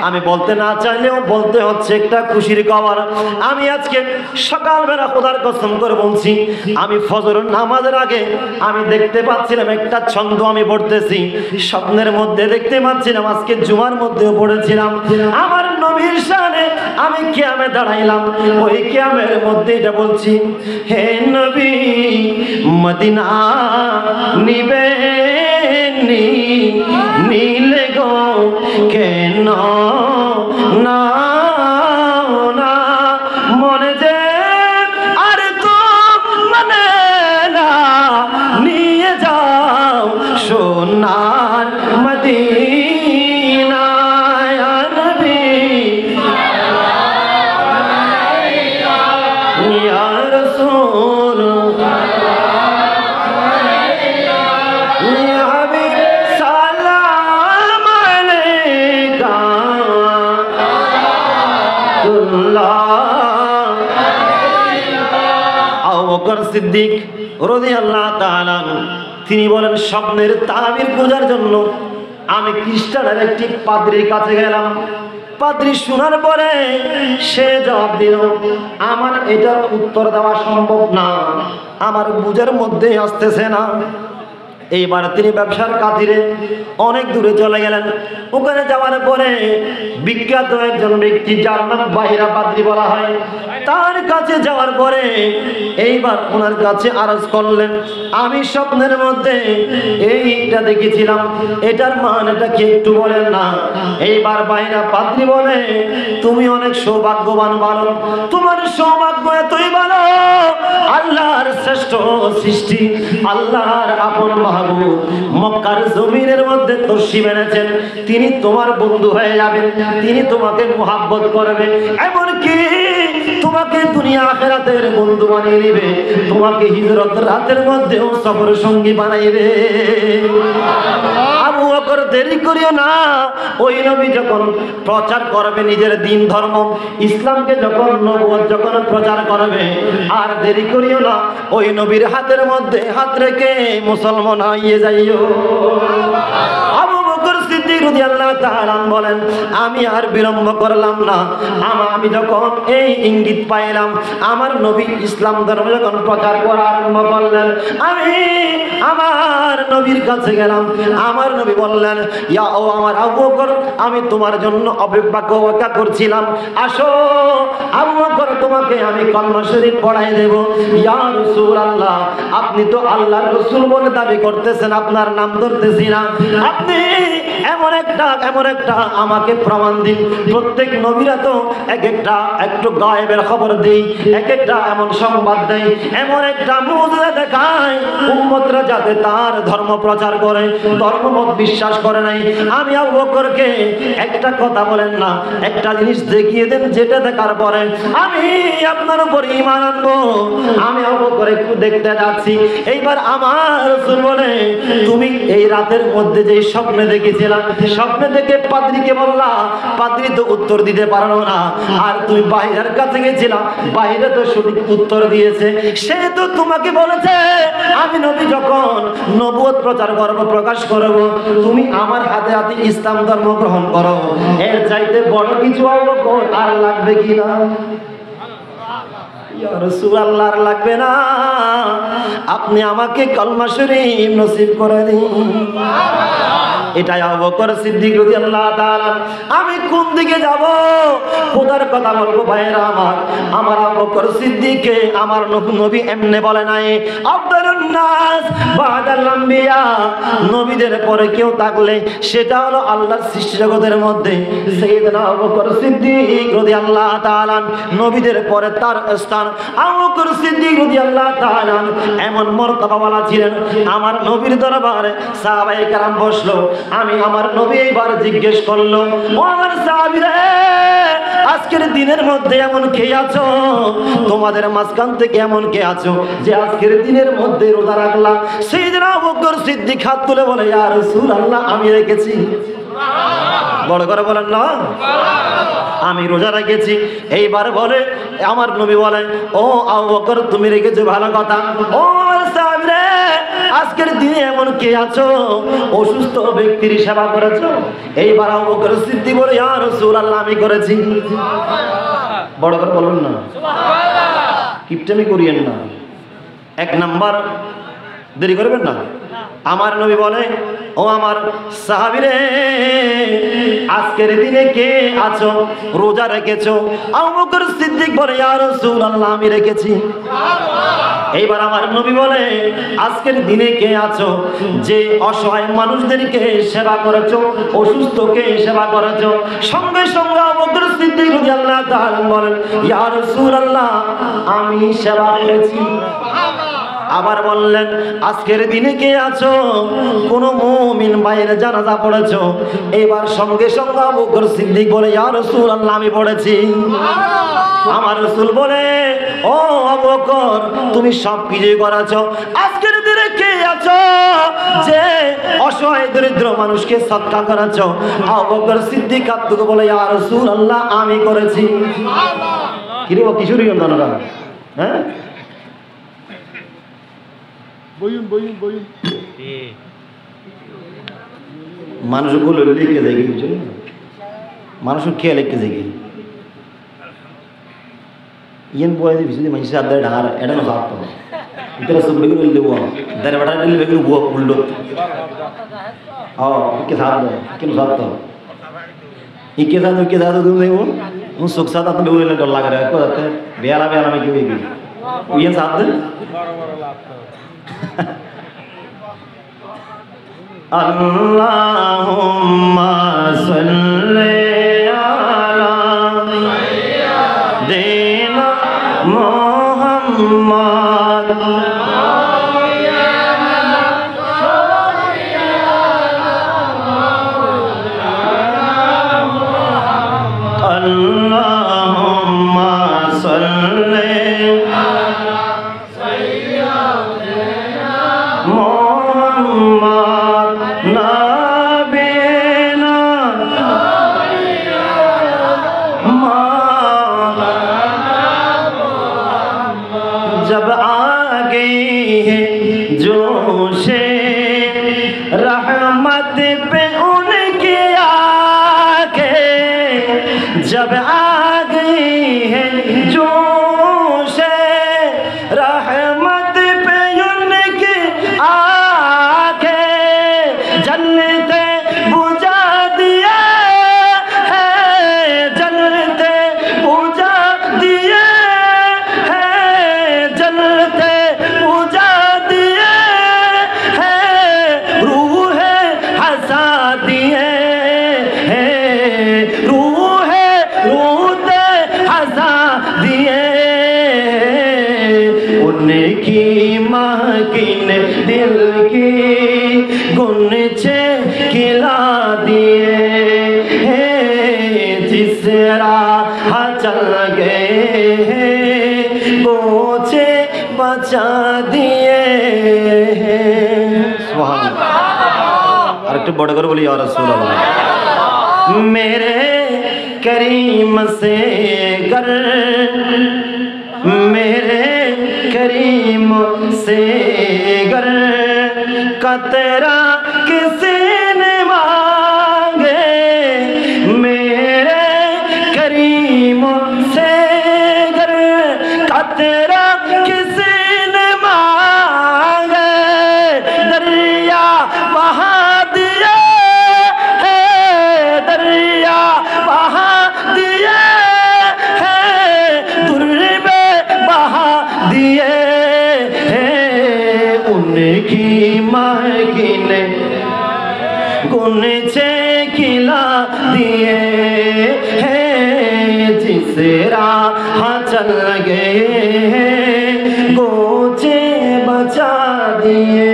আমি বলতে না চাইলে চাইলেও বলতে হচ্ছে একটা খুশির খবর। আমি আজকে সকালবেলা খোদার কসম করে বলছি, আমি ফজরের নামাজের আগে আমি দেখতে পাচ্ছিলাম একটা ছন্দ আমি পড়তেছি, স্বপ্নের মধ্যে দেখতে পাচ্ছিলাম, আজকে জুমার মধ্যেও পড়েছিলাম, আমার নবীর শানে আমি কিয়ামে দাঁড়াইলাম। ওই কিয়ামের মধ্যে এটা বলছি, হে নবী মদিনা নিবে নীলে গো কেন না মনে যে আর তো মানে না, নিয়ে যাও সোনার মদিনা নবী ইয়া রাসূল আবু বকর সিদ্দিক রাদিয়াল্লাহু তাআলা তিনি বলেন, স্বপ্নের তাবির বোঝার জন্য আমি খ্রিস্টানের একটি পাদ্রীর কাছে গেলাম। পাদ্রী শোনার পরে সে জবাব দিল, আমার এটার উত্তর দেওয়া সম্ভব না, আমার বুঝার মধ্যে আসতেছে না। এইবার তিনি ব্যবসার খাতিরে অনেক দূরে চলে গেলেন। ওখানে যাওয়ার পরে বিখ্যাত একজন ব্যক্তি, যার নাম বাহিরা পাদ্রী বলা হয়, তার কাছে যাওয়ার পরে এইবার ওনার কাছে আরজ করলেন, আমি স্বপ্নের মধ্যে এইটা দেখেছিলাম, এটার মানেটা কি একটু বলেন না। এইবার বাহিরা পাদ্রী বলে, তুমি অনেক সৌভাগ্যবান বালক, তোমার সৌভাগ্য এতই ভালো, আল্লাহর শ্রেষ্ঠ সৃষ্টি, আল্লাহর আপন মাহবুব মক্কার জমিনের মধ্যে তশরিফ এনেছেন, তিনি তোমার বন্ধু হয়ে যাবেন, তিনি তোমাকে মুহাব্বত করবে, এমনকি তোমাকে দুনিয়া আখিরাতের বন্ধু বানিয়ে নেবে, তোমাকে হিজরত রাতের মধ্যেও সফর সঙ্গী বানাইবে। আবু বকর দেরি করিও না, ওই নবী যখন প্রচার করবে নিজের দ্বীন ধর্ম ইসলামকে, যখন নবুয়ত যখন প্রচার করবে, আর দেরি করিও না, ওই নবীর হাতের মধ্যে হাত রেখে মুসলমান হয়ে যাইও। আবু বকর সিদ্দিক রাদিয়াল্লাহু তাআলা বলেন, আমি আর বিলম্ব করলাম না, আমি যখন এই ইঙ্গিত পাইলাম আমার নবী ইসলাম ধর্ম যখন প্রচার করা আরম্ভ করলেন, আমি আমার নবীর কাছে গেলাম। আমার নবী বললেন, ইয়া ও আমার আবু বকর, আমি তোমার জন্য অপেক্ষা করছিলাম, আসো আবু বকর, তোমাকে আমি কলমা শরীফ পড়াই দেব। ইয়া রাসূলুল্লাহ, আপনি তো আল্লাহর রাসূল বলে দাবি করতেছেন, আপনার নাম ধরতেছি না, আপনি এমন একটা আমাকে প্রমাণ দিন। প্রত্যেক নবীরা তো একটু গায়েবের খবর দেই, এক একটা এমন সংবাদ দেয়, এমন একটা মুজিজা দেখায় উম্মতরা যাতে তার ধর্ম প্রচার করে, ধর্মমত বিশ্বাস করে নাই। আমি আবু বকরকে একটা কথা বলেন না, একটা জিনিস দেখিয়ে দেন, যেটা দেখার পরে আমি আপনার উপর ঈমান আনবো। আমি আবু বকর একটু দেখতে যাচ্ছি। এইবার আমার রাসূল বলে, তুমি এই রাতের মধ্যে যে স্বপ্নে দেখেছিলাম, স্বপ্নে দেখে পাদ্রীকে বললা, পাদ্রী তো উত্তর দিতে পারলো না, আর তুমি বাহিরের কাছে গেছিলাম, বাহিরে তো সঠিক উত্তর দিয়েছে, সে তো তোমাকে বলেছে আমি নবী যখন নবুয়ত প্রচার করব, প্রকাশ করব, তুমি আমার হাতে হাতে ইসলাম ধর্ম গ্রহণ করো। এর চাইতে বড় কিছু আর লাগবে কিনা? ইয়া রাসূলুল্লাহ, আর লাগবে না, আপনি আমাকে কলমা শরীফ নসিব করে দিন। এটাই আবু বকর সিদ্দিক রাদিয়াল্লাহু তাআলা। আমি কোন দিকে যাব, খোদার কথা বলবো ভাইরা আমার আবু বকর সিদ্দিককে আমার নবী এমনি বলে নাই, আফদালুন নাস বাদাল আম্বিয়া, নবীদের পরে কেউ থাকলে সেটা হলো আল্লাহর সৃষ্টি জগতের মধ্যে সাইয়েদনা আবু বকর সিদ্দিক রাদিয়াল্লাহু তাআলা, নবীদের পরে তার স্থান। আবু বকর সিদ্দিক রাদিয়াল্লাহু তাআলা এমন মর্তবাওয়ালা ছিলেন, আমার নবীর দরবারে সাহাবায়ে কেরাম বসলো, আমি আমার নবী এইবার জিজ্ঞেস করলো, ও আমার সাহাবীরা, আজকের দিনের মধ্যে এমন কে আছো, তোমাদের মাঝখান থেকে এমন কে আছো যে আজকের দিনের মধ্যে রোজা রাখলা? সাইয়েদনা আবু বকর সিদ্দিক হাত তুলে বলে, ইয়া রাসূলুল্লাহ, আমি রেখেছি। বড় করে বলেন না, আমি রোজা রেখেছি। এইবার বলে আমার নবী বলে, ও আবু বকর, তুমি রেখেছো, ভালো কথা। ও আমার সাহাবীরা, আজকের দিনে এমন কে আছো অসুস্থ ব্যক্তির সেবা করেছো? এইবার আবু বকর সিদ্দিক বলে ইয়া রাসূলুল্লাহ আমি করেছি। বড় করে বলুন না, কিপটামি করিয়েন না। এক নাম্বার দেরি করবেন না। আমার নবী বলে ও আমার সাহাবীরে আজকের দিনে কে আছো রোজা রেখেছো? আবু বকর সিদ্দিক বলে ইয়া রাসূলুল্লাহ আমি রেখেছি। এইবার আমার নবী বলে আজকের দিনে কে আছো যে অসহায় মানুষদেরকে সেবা করেছো, অসুস্থকে সেবা করেছো? সঙ্গে সঙ্গে আবু বকর সিদ্দিক রাদিয়াল্লাহু তাআলা বলেন ইয়া রাসূলুল্লাহ আমি সেবা করেছি। আবার বললেন আজকের দিনে কে আছো কোন মুমিন ভাইয়ের জানাজা পড়েছো? এবার সঙ্গে সঙ্গে আবু বকর সিদ্দিক বলে ইয়া রাসূলুল্লাহ আমি পড়েছি। আমার রাসূল বলে ও আবু বকর তুমি সব কিছু করেছো, আজকের দিনে কে আছো যে অসহায় দরিদ্র মানুষকে সদকা করেছো? আবু বকর সিদ্দিক আত্মকে বলে ইয়া রাসূলুল্লাহ আমি করেছি। কি রে কিশোরী গন্ধনরা, হ্যাঁ বইন বইন বইন মানুষগুলো লিখে দেখি বুঝুন, মানুষ খেয়ে লিখে দেখি ইয়েন বয়ে দিবি যদি মানুষের আদায় ঢার এটা না ভাবতো ইতরা সব বেগুন দেবো দাঁড়ে বাটা দিলে বেগুন বুয়া উল্টো কে সাথ দো কেন ভাবতো ইকে সাথ তুমি দেখো હું સુખ સાથ આપણે એવું ડર લાગે રે કો તે બેલા બેલા મે કેવી ગઈ ઉયન સાથ દે અલ્લાહુમ્મા સલ્લી અલા સય્યિદિના મુહમ્મદ जब आ गई है जोशे रहमत पे उनकी आके, जब आ गई है जोशे रहमत पे उनकी आके, जन्नते बुझा दिए है, जन्नते बुझा दिए उनकी महकिन दिल की गुनचे खिला दिए हैं, जिस राह चल गए हैं गोचे बचा दिए हैं। सुभान अल्लाह। अरे बड़ा कर बोली या रसूल अल्लाह मेरे करीम से कर, मेरे करीम से गर कतरा किसी ने मांगे, मेरे करीम से गर कतरा किसी ने मांगे, दरिया बहा दिया है, दरिया बहा दिया है, दुर्बे बहा दिए हैं, उनकी महकिन गुनचे खिला दिए हैं, जिस राह चल गए हैं गोचे बचा दिए।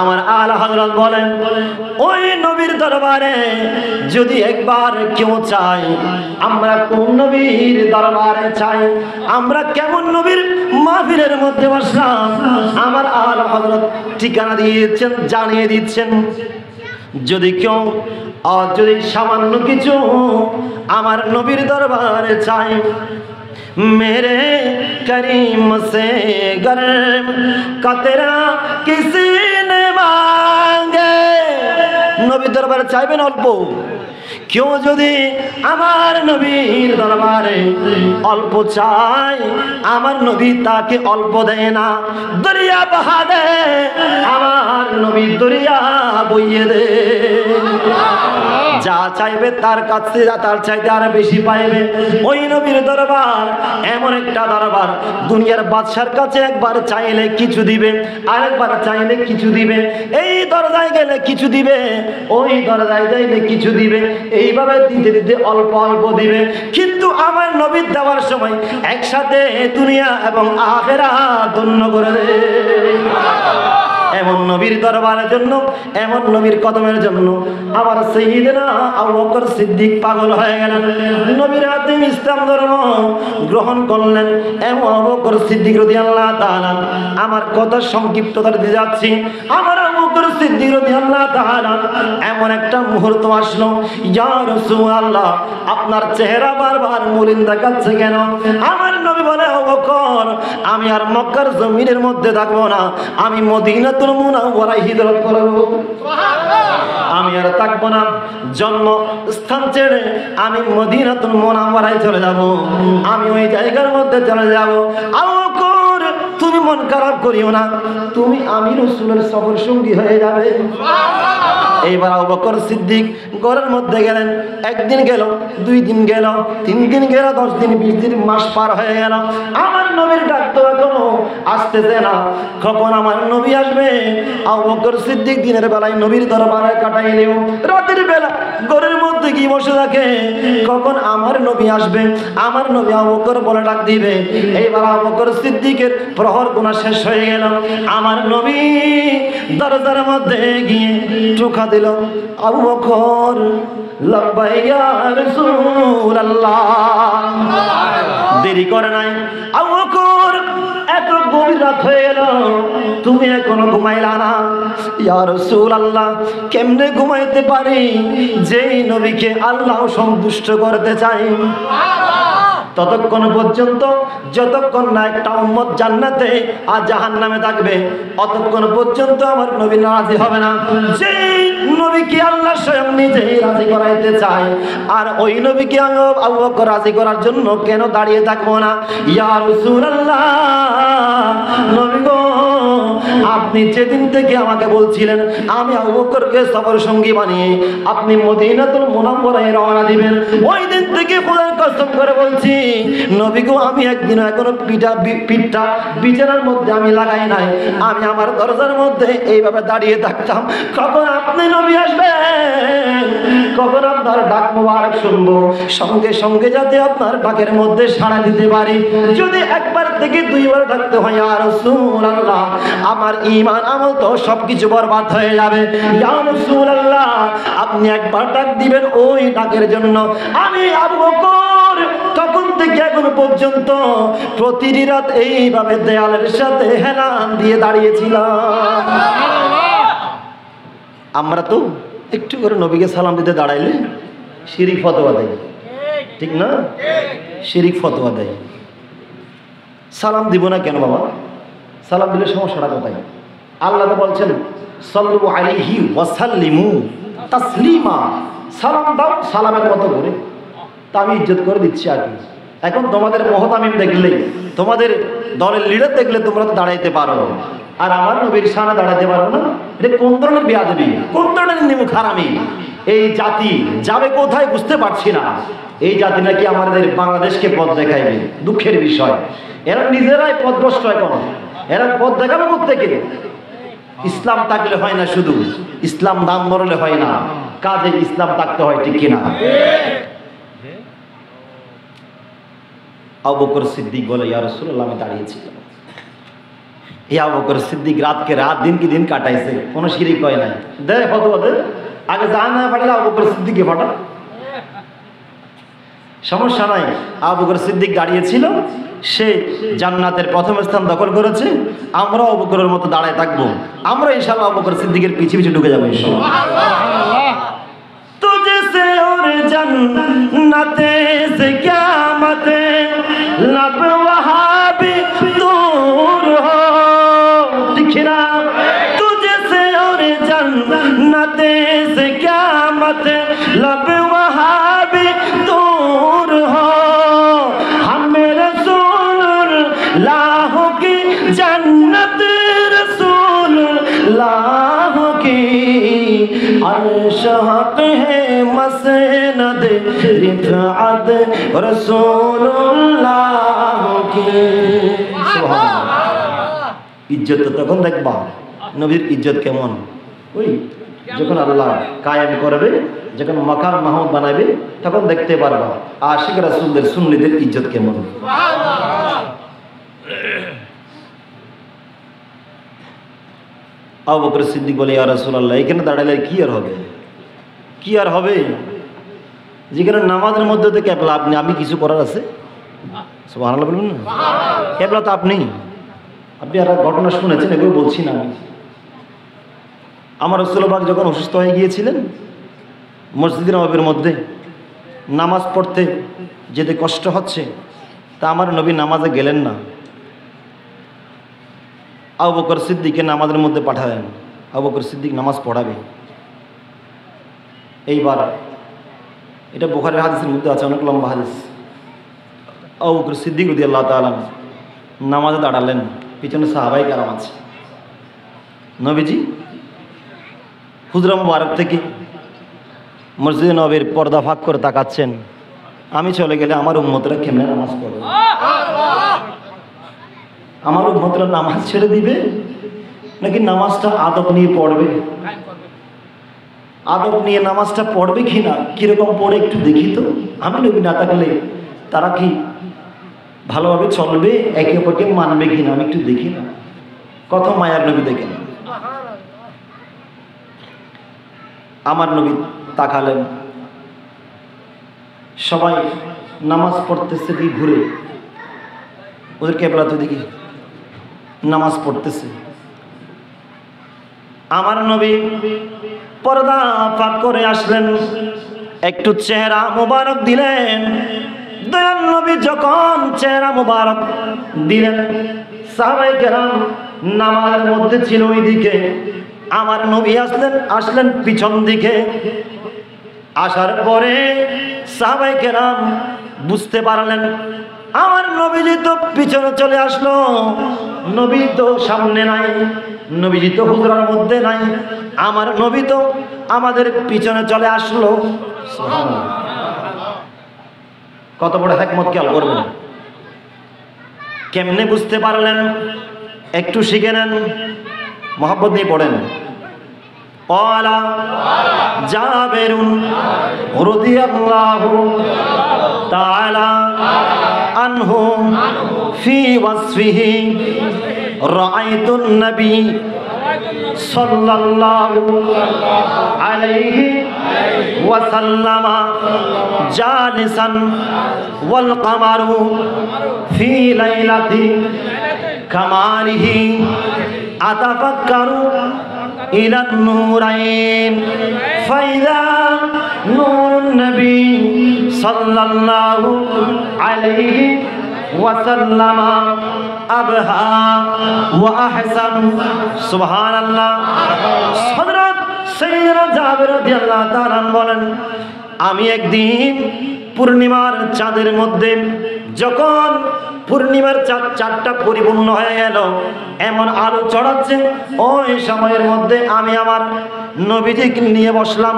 আমার আলা হযরত বলেন ওই নবীর দরবারে যদি একবার কেউ চাই, আমরা কোন নবীর দরবারে চাই, আমরা কেমন নবীর মাহফিলের মধ্যে বসলাম, আমার আলা হযরত ঠিকানা দিয়েছেন, জানিয়ে দিচ্ছেন। যদি কেউ যদি সামান্য কিছু আমার নবীর দরবারে চাই, मेरे करीम से गर्म का तेरा किसी ने मांगे नबी दरबारे चाইবেন অল্প क्यों যদি আমার নবীর দরবারে অল্প চাই আমার নবী তাকে অল্প দেয় না দরিয়া বহা দেয় আমার নবী দরিয়া বইয়ে দেয় যা চাইবে তার কাছে তার চাইতে আর বেশি পাইবে ওই নবীর দরবার এমন একটা দরবার দুনিয়ার বাদশার কাছে একবার চাইলে কিছু দিবে আরেকবার চাইলে কিছু দিবে এই দরজায় গেলে কিছু দিবে ওই দরজায় যাইলে কিছু দিবে এইভাবে দিতে দিতে অল্প অল্প দিবে কিন্তু আমার নবীর দেওয়ার সময় একসাথে দুনিয়া এবং আখিরাত ধন্য করে দেয় এমন নবীর দরবারের জন্য এমন নবীর কদমের জন্য আমার সাইয়্যিদনা আবু বকর সিদ্দিক পাগল হয়ে গেলেন নবীর হাতে ইসলাম ধর্ম গ্রহণ করলেন এমন আবু বকর সিদ্দিক রাদিয়াল্লাহু তাআলা আমার কথা সংক্ষিপ্ততা দিতে যাচ্ছি আমার আবু বকর সিদ্দিক রাদিয়াল্লাহু তাআলা এমন একটা মুহূর্ত আসলো ইয়া রাসূলুল্লাহ আপনার চেহারা বারবার মলিন দেখাচ্ছে কেন আমার নবী বলে আবু বকর আমি আর মক্কার জমিনের মধ্যে থাকবো না আমি মদিনাতুল মুনাওয়ারায় হিজরত করব আমি আর থাকবো না জন্ম স্থান ছেড়ে আমি মদিনাতুল মুনাওয়ারায় চলে যাব আমি ওই জায়গার মধ্যে চলে যাব আবু বকর তুমি মন খারাপ করিও না তুমি আমি রাসূলের সফর সঙ্গী হয়ে যাবে এইবার আবু বকর সিদ্দিক ঘরের মধ্যে গেলেন একদিন গেল দুই দিন গেল তিন দিন গেল 10 দিন 20 দিন মাস পার হয়ে গেল আমার নবীর ডাক তো এখনো আসতেছে না কখন আমার নবী আসবে আবু বকর সিদ্দিক দিনের বেলায় নবীর দরবারে কাটাইলেও রাতের বেলা ঘরের মধ্যে কি বসে থাকে কখন আমার নবী আসবে আমার নবী আবু বকর বলে ডাক দিবে এইবার আবু বকর সিদ্দিকের প্রহর গোনা শেষ হয়ে গেল আমার নবী দরজার মধ্যে গিয়ে টোকা দিল আবু বকর লব্বাইক ইয়া রাসূলুল্লাহ দেরি করে নাই আবু বকর এত গভীর রাত হয়ে গেল তুমি এখনো ঘুমাইলা না ইয়া রাসূলুল্লাহ কেমনে ঘুমাইতে পারি যেই নবীকে আল্লাহ সন্তুষ্ট করতে চাই ততক্ষণ পর্যন্ত যতক্ষণ না একটা উম্মত জান্নাতে আর জাহান্নামে থাকবে অতক্ষণ পর্যন্ত আমার নবী রাজি হবে না যে নবীকে আল্লাহ স্বয়ং নিজেই রাজি করাইতে চায় আর ওই নবীকে আমি আবু বকর রাজি করার জন্য কেন দাঁড়িয়ে থাকবো না ইয়া রাসূলুল্লাহ নবী গো আপনি যেদিন থেকে আমাকে বলছিলেন আমি আবু বকরকে সফর সঙ্গী বানিয়ে আপনি মদিনাতুল মুনাওয়ারায় রওনা দিবেন ওই দিন থেকে খোদার কসম করে বলছি নবী গো আমি একদিন এখনো পিঠটা বিছানার মধ্যে আমি লাগাই নাই আমি আমার দরজার মধ্যে এইভাবে দাঁড়িয়ে থাকতাম কখন আপনি নবী আসবেন কখন আপনার ডাক মোবারক শুনবো সঙ্গে সঙ্গে যাতে আপনার ডাকের মধ্যে সাড়া দিতে পারি যদি একবার থেকে দুইবার ডাকতে হয় ইয়া রাসূলুল্লাহ আমার ঈমান আমল তো সবকিছু বরবাদ হয়ে যাবে ইয়া রাসূলুল্লাহ আপনি একবার ডাক দিবেন ওই ডাকের জন্য আমি আবু বকর তখন থেকে এখন পর্যন্ত প্রতিটি রাত এইভাবে দেয়ালের সাথে হেলান দিয়ে দাঁড়িয়েছিলাম আমরা তো একটু করে নবীকে সালাম দিতে দাঁড়াইলে শিরিক ফতোয়া দেয় ঠিক না শিরিক ফতোয়া দেয় সালাম দিব না কেন বাবা সালাম দিলে সমস্যাটা কোথায় আল্লাহ তো বলছেন সাল্লু আলাইহি ওয়া সাল্লিমু তাসলিমা সালাম দাও সালামের মতো করে তা আমি ইজ্জত করে দিচ্ছি আর কি এখন তোমাদের মুহতামিম দেখলে তোমাদের দলের লিডার দেখলে তোমরা তো দাঁড়াইতে পারো আর আমার নবীর সামনে দাঁড়াতে পারো না এটা কোন ধরনের বেয়াদবি কোন ধরনের নিমুখ হারামি এই জাতি যাবে কোথায় বুঝতে পারছি না এই জাতি নাকি আমাদের বাংলাদেশকে পথ দেখাইবে দুঃখের বিষয় এরা নিজেরাই পথভ্রষ্ট এখন এরা পথ দেখাবে কোত্থেকে ইসলাম থাকলে হয় না শুধু ইসলাম নাম মরলে হয় না কাজে ইসলাম থাকতে হয় ঠিক কিনা আবু বকর সিদ্দিক বলে ইয়া রাসূলুল্লাহ আমি দাঁড়িয়েছিলাম এই আবু বকর সিদ্দিক রাতকে রাত দিন কি দিন কাটাইছে কোনো শিরিক হয় নাই দে ফতোয়া দে আগে জাহান্নামে পাঠালে আবু বকর সিদ্দিককে পাঠা সমস্যা নাই আবু বকর সিদ্দিক দাঁড়িয়েছিল সে জান্নাতের প্রথম স্থান দখল করেছে আমরা আবু বকরের মতো দাঁড়ায় থাকবো আমরা ইনশাআল্লাহ আবু বকর সিদ্দিকের পিছে পিছে ঢুকে যাবো ইনশাআল্লাহ तुझसे और जन्नते से क्या मते लब वहाबी दूर हो, दिखना तुझसे और जन्नते से क्या मत, लब वहाबी दूर हो, हमें रसूलुल्लाह की जन्नत, रसूलुल्लाह की अर्श हक है मसनद रिफ़अत रसूलुल्लाह की। इज्जत तখন দেখবা নবীর ইজ্জত কেমন, ওই যখন আল্লাহ কায়েম করবে, যখন মাকাম মাহমুদ বানাবে, তখন দেখতে পারবা আশিক রাসূলদের সুন্নিদের ইজ্জত কেমন। আবু বকর সিদ্দিক বলে, ইয়া রাসূলুল্লাহ, এখানে দাঁড়ালে কি আর হবে, কি আর হবে, যেখানে নামাজের মধ্যে থেকে ক্যাবলা আপনি, আমি কিছু করার আছে? সুবহানাল্লাহ বলবেন না? ক্যাবলা তো আপনি, আপনি আর ঘটনা শুনেছেন, এগুলো বলছি না আমি। আমার রাসূলুল্লাহ পাক যখন অসুস্থ হয়ে গিয়েছিলেন, মসজিদে নববীর মধ্যে নামাজ পড়তে যেতে কষ্ট হচ্ছে, তা আমার নবী নামাজে গেলেন না। আবু বকর সিদ্দিককে নামাজের মধ্যে পাঠালেন, আবু বকর সিদ্দিক নামাজ পড়াবে। এইবার এটা বুখারীর হাদিসের মধ্যে আছে, অনেক লম্বা হাদিস। আবু বকর সিদ্দিক রাদিয়াল্লাহু তাআলা নামাজে দাঁড়ালেন, পিছনে সাহাবায়ে কেরাম আছে। নবীজি হুজরা মুবারক থেকে মসজিদে নববীর পর্দা ফাঁক করে তাকাচ্ছেন, আমি চলে গেলে আমার উম্মতরা কেমনে নামাজ পড়বে, আমার উম্মতরা নামাজ ছেড়ে দিবে নাকি নামাজটা আদব নিয়ে পড়বে, আদব নিয়ে নামাজটা পড়বে কি না, কিরকম পড়ে একটু দেখি তো। আমি নবী না থাকলে তারা কি ভালোভাবে চলবে, একে অপরকে মানবে কি না, আমি একটু দেখি না। কত মায়ার নবী দেখেন। আমার নবী তাকালেন, সবাই নামাজ পড়তেছে, দিকে ঘুরে ওদের কেবলা তো দেখি নামাজ পড়তেছে। আমার নবী পর্দা ফাঁক করে আসলেন, একটু চেহারা মুবারক দিলেন। দয়াল নবী যখন চেহারা মুবারক দিলেন, সাহাবায়ে কেরাম নামাজের মধ্যে ছিল ওইদিকে, আমার নবী আসলেন পিছন দিকে। আসার পরে সাহাবায়ে কেরাম বুঝতে পারলেন আমার নবীজি তো পিছনে চলে আসলো, নবী তো সামনে নাই, নবীজি তো হুজরার মধ্যে নাই, আমার নবী তো আমাদের পিছনে চলে আসলো। কত বড় হিকমত, খেয়াল করবেন। কেমনে বুঝতে পারলেন একটু শিখে নেন, মহব্বত নিয়ে পড়েন। ক্বালা জাবেরুন রাদিয়াল্লাহু তাআলা আনহু ফি ওয়াসফিহি রাআইতুন নবী সাল্লাল্লাহু আলাইহি ওয়াসাল্লাম জালিসান ওয়াল কামারু ফি লাইলাতি কামালিহি আতাফাক্কারু ইলা নূরাইন ফাইদা নূরুন নবী সাল্লাল্লাহু আলাইহি ওয়াসাল্লাম আবহা ওয়া আহসান। সুবহানাল্লাহ। হযরত সাইয়্যিদনা জাবের রাদিয়াল্লাহু তাআলা বলেন, আমি একদিন পূর্ণিমার চাঁদের মধ্যে, যখন পূর্ণিমার চাঁদটা পরিপূর্ণ হয়ে গেল, এমন আলো চড়াচ্ছে, ওই সময়ের মধ্যে আমি আমার নবীজিকে নিয়ে বসলাম।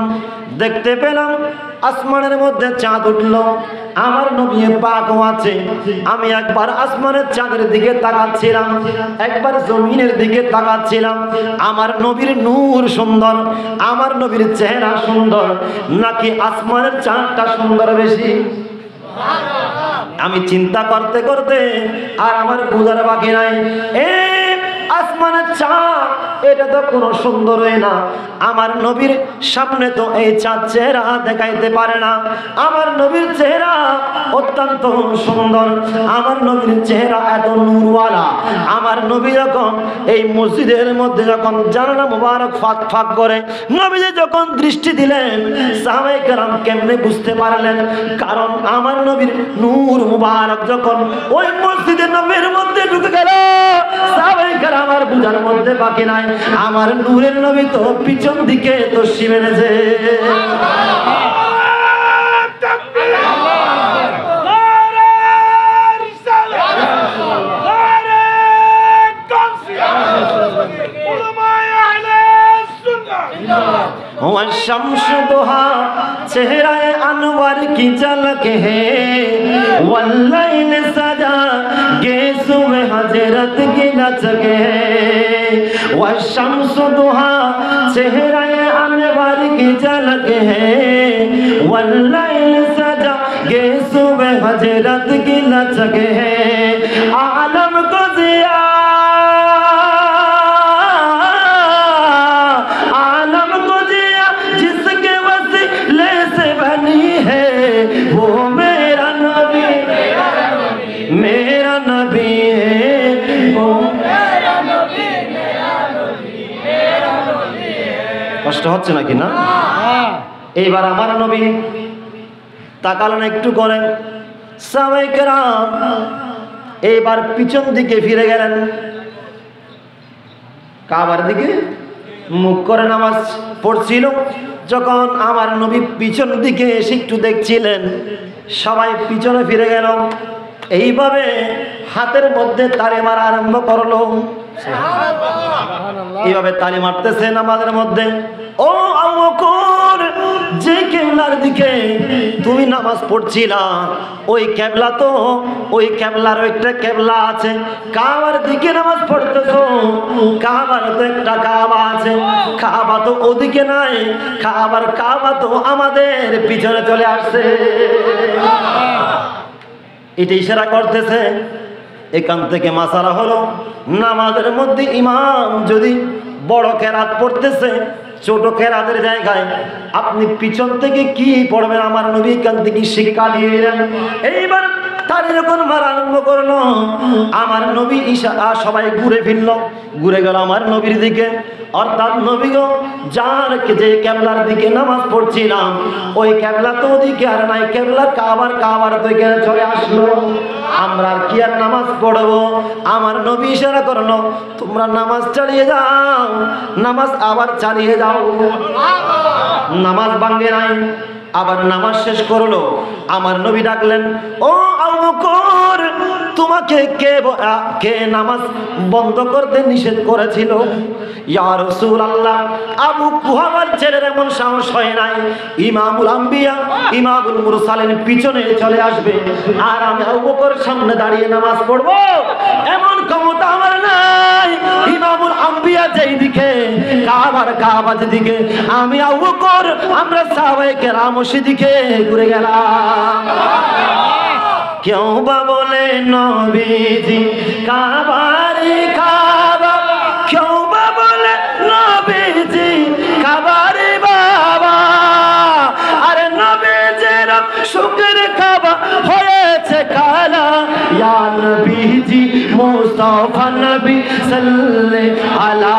দেখতে পেলাম আসমানের মধ্যে চাঁদ উঠল, আমার নবী পাকও আছে। আমি একবার আসমানের চাঁদের দিকে তাকাচ্ছিলাম, একবার জমিনের দিকে তাকাচ্ছিলাম। আমার নবীর নূর সুন্দর, আমার নবীর চেহারা সুন্দর, নাকি আসমানের চাঁদটা সুন্দর বেশি? আমি চিন্তা করতে করতে আর আমার বুঝার বাকি নাই। আসমানের চাঁদ এটা তো কোনো সুন্দরই না। আমার নবীর সামনে তো এই চাঁদ চেহারা দেখাইতে পারে না। আমার নবীর চেহারা অত্যন্ত সুন্দর, আমার নবীর চেহারা এত নূরওয়ালা। আমার নবী যখন এই মসজিদের মধ্যে যখন জানালা মুবারক ফাঁক ফাঁক করে নবীজি যখন দৃষ্টি দিলেন, সাহাবায়ে কেরাম কেমনে বুঝতে পারলেন? কারণ আমার নবীর নূর মুবারক যখন ওই মসজিদের নবীর মধ্যে ঢুকে গেল, সাহাবায়ে কেরাম আর বুঝার মধ্যে বাকি নাই, আমার নূরের নবী তো পিছন দিকে তো শিবেছে। शम्स दुहा चेहराए अनवर की झलक है, वल्लैल सजा गेसुए हजरत की लचक है। वह शम्स दुहा चेहराए अनवर की झलक है, वल्लैल सजा गेसुए हजरत की लचक है। आलम को जिया কষ্ট হচ্ছে নাকি না? এইবার আমার নবী তাকালেন একটু করে, সাহাবায়ে কেরাম এইবার পিছন দিকে ফিরে গেলেন, কাবার দিকে মুখ করে নামাজ পড়ছিল। যখন আমার নবী পিছন দিকে এসে একটু দেখছিলেন, সবাই পিছনে ফিরে গেল। এইভাবে হাতের মধ্যে তালি মারা আরম্ভ করলো। এইভাবে তালি মারতেছে নামাজের মধ্যে। ও আবু বকর, যে কিবলার দিকে তুমি নামাজ পড়ছিলা ওই কিবলা তো, ওই কিবলার একটা কিবলা আছে, কাবার দিকে নামাজ পড়তেছো। কাবার তো একটা কাবা আছে, কাবা তো ওদিকে নাই, কাবা তো আমাদের পিছনে চলে আসছে। এটা ইশারা করতেছে। এখান থেকে মাসালা হলো, নামাজের মধ্যে ইমাম যদি বড় কেরাত পড়তেছে, ছোট কেরাতের জায়গায় আপনি পিছন থেকে কি পড়বেন আমার নবী এখান থেকে শিক্ষা দিয়ে এলেন। এইবার তালি যখন মারা আরম্ভ করলো, আমার নবী সবাই ঘুরে ফিরল, ঘুরে গেল আমার নবীর দিকে। অর্থাৎ নবী গো যার যে কিবলার দিকে নামাজ পড়ছিলাম ওই কিবলা তো ওদিকে আর নাই, কিবলা কাবার দিকে চলে আসলো। আমরা কি আর নামাজ পড়বো? আমার নবী ইশারা করলো, তোমরা নামাজ চালিয়ে যাও, নামাজ আবার চালিয়ে যাও। নামাজ ভাঙে নাই, আবার নামাজ শেষ করলো। আমার নবী ডাকলেন, ও আবু বকর, তোমাকে কে নামাজ বন্ধ করতে নিষেধ করেছিল? ইয়া রাসূলুল্লাহ, আবু কুহাফার ছেলের এমন সাহস হয় নাই, ইমামুল আম্বিয়া ইমামুল মুরসালিন পিছনে চলে আসবে আর আমি আবু বকর সামনে দাঁড়িয়ে নামাজ পড়বো, এমন ক্ষমতা আমার নাই। ইমামুল আম্বিয়া যেই দিকে, কাবা যেদিকে, আমি আবু বকর আমরা সাহাবায়ে কেরাম সেদিকে ঘুরে গেলাম। क्यों बोले नबीजी काबारी काबा, क्यों बोले नबीजी काबारी बाबा। अरे नबीजीर शुक्र काबा হয়েছে কালা, या नबीजी मुस्तफा नबी सल्ले अला,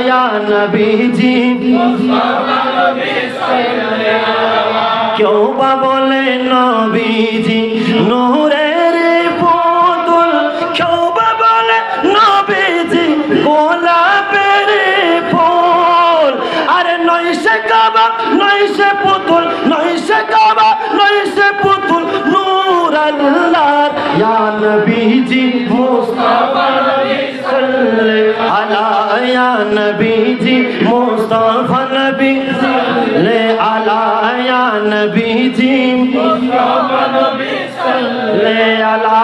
या नबीजी मुस्तफा नबी सल्ले अला। क्यों बोले नबीजी नूरेर पुतुल, क्यों बोले नबीजी गोलापेर फूल। अरे नई से काबा नई से पुतुल, नई से काबा नई से पुतुल, नूर अल्लाह या नबीजी मुस्तफा नबी सल्ले अला, या नबीजी मुस्तफा नबी सल्ले अला, या नबीजी मुस्तफा नबी सल्ले अला।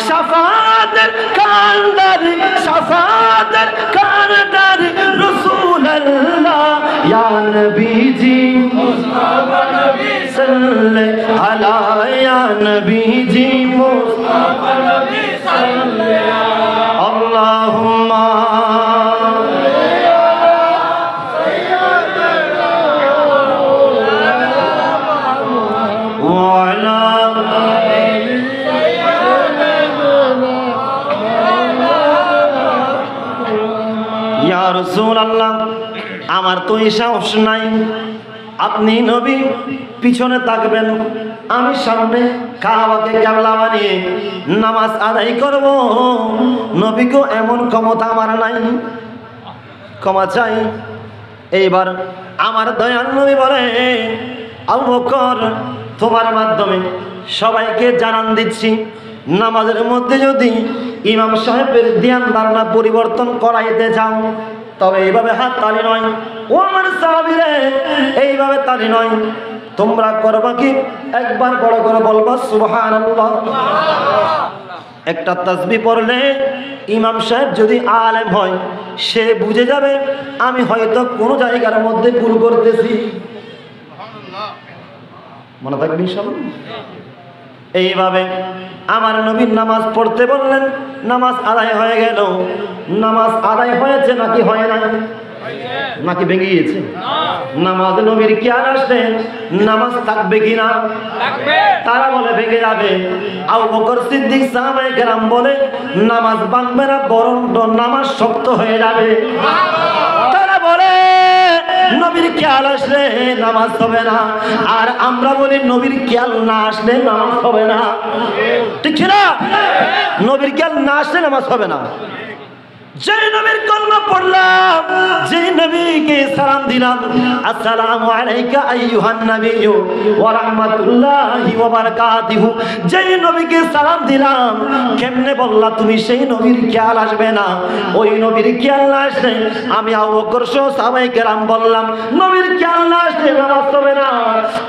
शफाअत कांदर, शफाअत कांदर रसूल अल्लाह, या नबीजी मुस्तफा नबी सल्ले अला, या नबीजी मुस्तफा नबी सल्ले अला। अल्लाहुम्मा রাসূলুল্লাহ, আমার তো এই সাহস নাই। আপনি নবী পিছনে থাকবেন, আমি সামনে কাবাকে কিবলা বানিয়ে নামাজ আদায় করব। নবীকে এমন ক্ষমতা আমার নাই, ক্ষমা চাই। এইবার আমার দয়াল নবী বলে, আবু বকর, তোমার মাধ্যমে সবাইকে জানান দিচ্ছি, নামাজের মধ্যে যদি ইমাম সাহেবের ধ্যান ধারণা পরিবর্তন করাইতে চাও, তবে এইভাবে হাত তালি নয়, ও আমার সাহাবীরা, এইভাবে তালি নয়। তোমরা করবা কি? একবার বড় করে বলবা সুবহানাল্লাহ। একটা তাসবিহ পড়লে ইমাম সাহেব যদি আলেম হয়, সে বুঝে যাবে আমি হয়তো কোনো জায়গার মধ্যে ভুল করতেছি। মনে থাকবে ইনশাআল্লাহ। এইভাবে আমার নবীর নামাজ পড়তে বললেন, নামাজ আদায় হয়ে গেল। নামাজ আদায় হয়েছে নাকি হয় না? নাকি ভেঙে গিয়েছে? নামাজ নবীর খেয়াল আসলে নামাজ থাকবে কিনা? তারা বলে ভেঙে যাবে। আবু বকর সিদ্দিক সাহাবায়ে কেরাম বলে নামাজ ভাঙবে না, বরং নামাজ শক্ত হয়ে যাবে। তারা বলে নবীর খেয়াল আসলে নামাজ হবে না, আর আমরা বলি নবীর খেয়াল না আসলে নামাজ হবে না। ঠিক না? নবীর খেয়াল না আসলে নামাজ হবে না। যেই নবীর কলমা পড়লাম, যেই নবীকে সালাম দিলাম, আসসালামু আলাইকা আইয়ুহান নাবিয়্যু ওয়া রাহমাতুল্লাহি ওয়া বারাকাতুহু, যেই নবীকে সালাম দিলাম, কেমনে বললা তুমি সেই নবীর খেয়াল আসবে না? ওই নবীর খেয়াল না আসলে আমি আবু বকর সহ সাহাবায়ে কেরাম বললাম নবীর খেয়াল না আসলে নামাজ হবে না।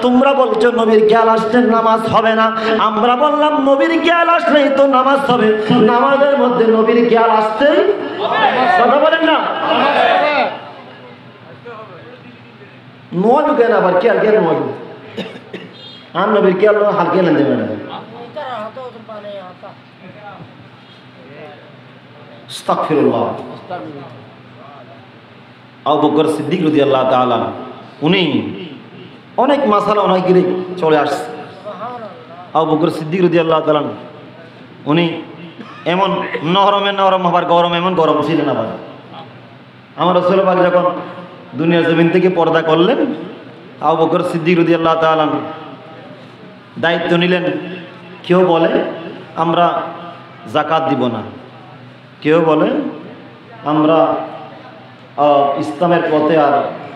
তোমরা বলছো নবীর খেয়াল আসলে নামাজ হবে না, আমরা বললাম নবীর খেয়াল আসলেই তো নামাজ হবে। নামাজের মধ্যে নবীর খেয়াল আসতেই কথা বলেন না। নয় কেন আবার খেয়াল কেন নয়? আর নবীর খেয়াল হাল খেলেন দেবে না। আস্তাগফিরুল্লাহ। আবু বকর সিদ্দিক রাদিয়াল্লাহু তাআলা উনি অনেক মাসালা অনেক গিরে চলে আসছে। আবু বকর সিদ্দিক রাদিয়াল্লাহু তাআলা উনি এমন নরম আবার গরম, এমন গরম ছিলেন। আবার আমার রাসূল পাক যখন দুনিয়ার জমিন থেকে পর্দা করলেন, আবু বকর সিদ্দিক রাদিয়াল্লাহু তাআলা দায়িত্ব নিলেন। কেউ বলে আমরা যাকাত দিব না, কেউ বলে আমরা ইসলামের পথে আর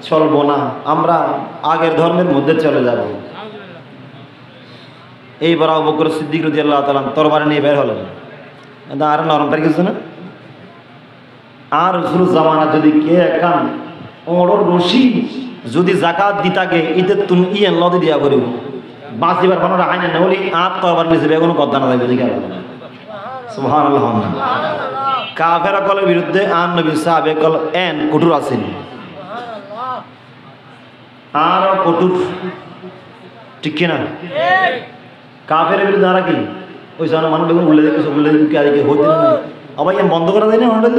চলবো না, আমরা আগের ধর্মের মধ্যে চলে যাব। এইবার আবু বকর সিদ্দিক রাদিয়াল্লাহু তাআলা তরবারি নিয়ে বের হলেন। আর নরম পারি কিছু না। আর রসুল জামানা যদি কে একান ওর রশি যদি জাকাত দিতাকে ইতে তুমি ইয়েন লদি দিয়া করিব বাঁচিবার কোনো রাখাই না বলি আত তো আবার নিজে কোনো কথা না থাকবে। দিকে সুবহানাল্লাহ। কাফেরা কলের বিরুদ্ধে আন নবী সাহাবে কল এন কঠোর আছেন, আর কঠোর, ঠিক কিনা? কাফের বিরুদ্ধে আর কি ওই সময় মানুষ দেখুন উল্লে দেখে উল্লে দেখে আর কি হইতে না। আবার ইয়ে বন্ধ করা যায় না? হোটেল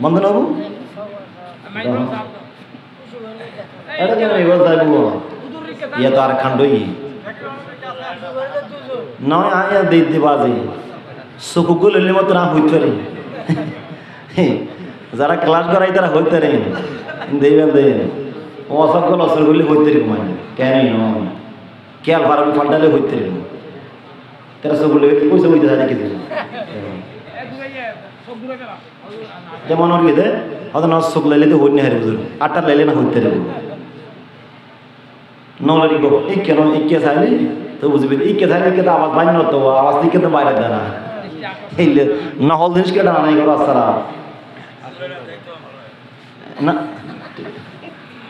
বন্ধ না হবো এটা কেন এবার যাইব ইয়ে তো আর খান্ডই নয় আয়া দিতে বাজে চকুগুলো এলে মতো না হইতে পারে। যারা ক্লাস করাই তারা হইতে পারে দেবেন দেবেন অসংখ্য অসর করলে হইতে রে মানে কেন খেয়াল পারবি পাল্টালে হইতে রে তারা চকুলে পয়সা হইতে থাকে কিছু যেমন ওর গেতে হয়তো না চোখ লাইলে তো হইনি হারি বুঝুন আটটা লাইলে না হইতে রে নলারি গো এই কেন ইকে চাইলে তো বুঝবি ইকে চাইলে কে আওয়াজ বাইন তো আওয়াজ দিকে তো বাইরে দেয় না এই নহল জিনিস কেটে আনাই করো আসারা না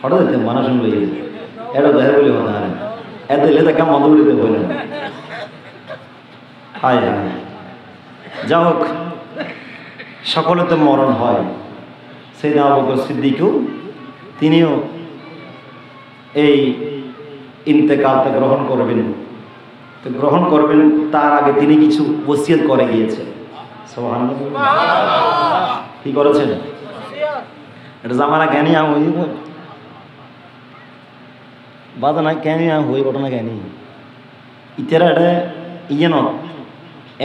হঠাৎ যেতে মানুষ শুনবে এটা দেখে বলে হতো না এত এলে তো কেমন বন্ধ করে বলে হায় হায় যা হোক সকলে তো মরণ হয়। সেই আবু বকর সিদ্দিকও তিনিও এই ইন্তেকালটা গ্রহণ করবেন। তো গ্রহণ করবেন তার আগে তিনি কিছু ওসিয়ত করে গিয়েছেন। সুবহানাল্লাহ। কি করেছেন? এটা জামানা জ্ঞানী আম হই বাদা না জ্ঞানী আম হই ঘটনা জ্ঞানী ইতেরা এটা ইয়ে ন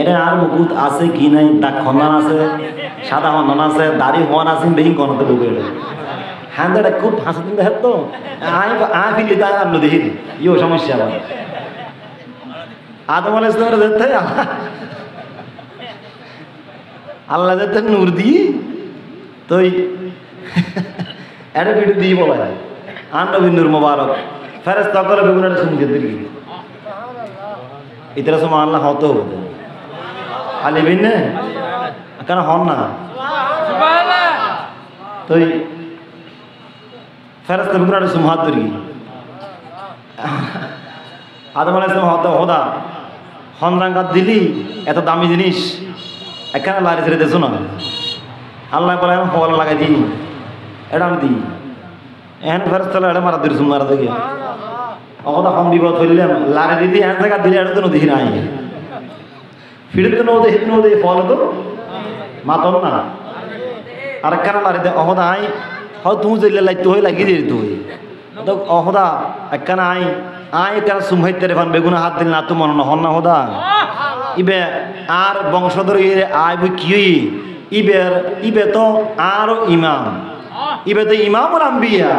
এটা আর মুকুট আছে কি নাই, দাগ খন্দান আছে, সাদা খন্দান আছে, দাড়ি হওয়ান আছে, বেহিং কনতে বুকে হ্যাঁ এটা খুব হাসি দিন দেখে তো আয় ফিরলি তাই আর দেখি ইও সমস্যা আবার আদম আলাইহিস সালামের দেখতে আল্লাহ যাতে নূর দিই তো এটা ভিডিও দিয়ে বলা যায় আর নবী নূর মোবারক ফেরেশতা করে বেগুনের সঙ্গে দিলি ইতরা সময় আল্লাহ হতো আলী বিন কেন হন না তো ফেরেশতা বেগুনের সঙ্গে হাত ধরি আদম আলাইহিস সালাম হতো হোদা হনরাঙ্গাত দিলি এত দামি জিনিস এখানে লারি ছেড়ে দেছো না আল্লাহ বলে আমি ফল লাগাই দিই এটা আমি দিই এখন ফেরস্তালা এটা মারা দিয়েছি মারা দেখে অকদা কম বিপদ হইলাম লারে দিদি এক জায়গা দিলে এটা তো নদী নাই ফিরে তো নদী হিট নদী ফল তো মাতন না আর একখানা লারি দে অকদা আই হয় তুমি চলে লাইতে হয়ে লাগিয়ে দিয়ে তুই তো অকদা একখানা আই কেন সুমহাইতে রে বেগুনা হাত দিল না তো মনে হন না হদা ইবে আর বংশধর আয় বই কি ইবে তো আরো ইমাম ইবে তো ইমামুল আম্বিয়া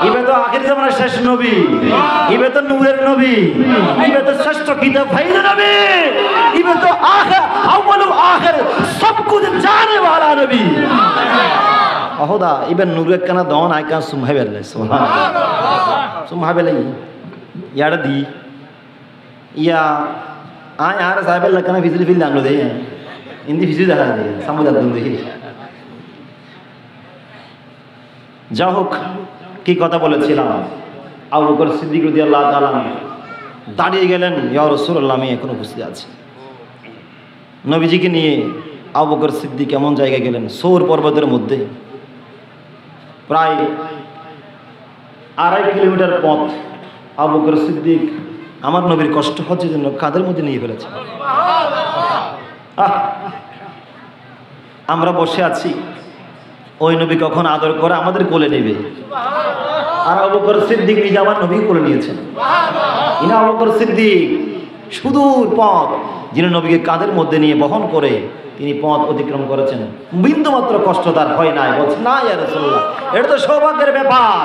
ইবে তো আখির জামানার শেষ নবী ইবে তো নূরের নবী ইবে তো শ্রেষ্ঠ কিতাব ভাইয়ের নবী ইবে তো আখির আউয়াল ও আখির সব কুছ জানে वाला নবী অহদা ইবে নূরের কানা দন আইকা সুমহাইবেলে সুবহানাল্লাহ সুমহাইবেলে ইয়াড়া দি ইয়া আয় আর সাহেবের লাগানা ফিজিল ফিল জানো দে ইন্দি ফিজিল দেখা দে সমুদ্র দুন দেখি যা হোক কি কথা বলেছিলাম আবু বকর সিদ্দিক রাদিয়াল্লাহু তাআলা দাঁড়িয়ে গেলেন ইয়া রাসূলুল্লাহ আমি এখনো বুঝতে আছি নবীজিকে নিয়ে আবু বকর সিদ্দিক এমন জায়গায় গেলেন সৌর পর্বতের মধ্যে প্রায় 2.5 কিলোমিটার পথ আবু বকর সিদ্দিক আমার নবীর কষ্ট হচ্ছে জন্য কাঁধের মধ্যে নিয়ে ফেলেছে আমরা বসে আছি ওই নবী কখন আদর করে আমাদের কোলে নেবে আর আবু বকর সিদ্দিক নিজে আমার নবী কোলে নিয়েছেন ইনা আবু বকর সিদ্দিক সুদূর পথ যিনি নবীকে কাঁধের মধ্যে নিয়ে বহন করে তিনি পথ অতিক্রম করেছেন বিন্দু মাত্র কষ্ট তার হয় নাই বলছে না ইয়া রাসূলুল্লাহ এটা তো সৌভাগ্যের ব্যাপার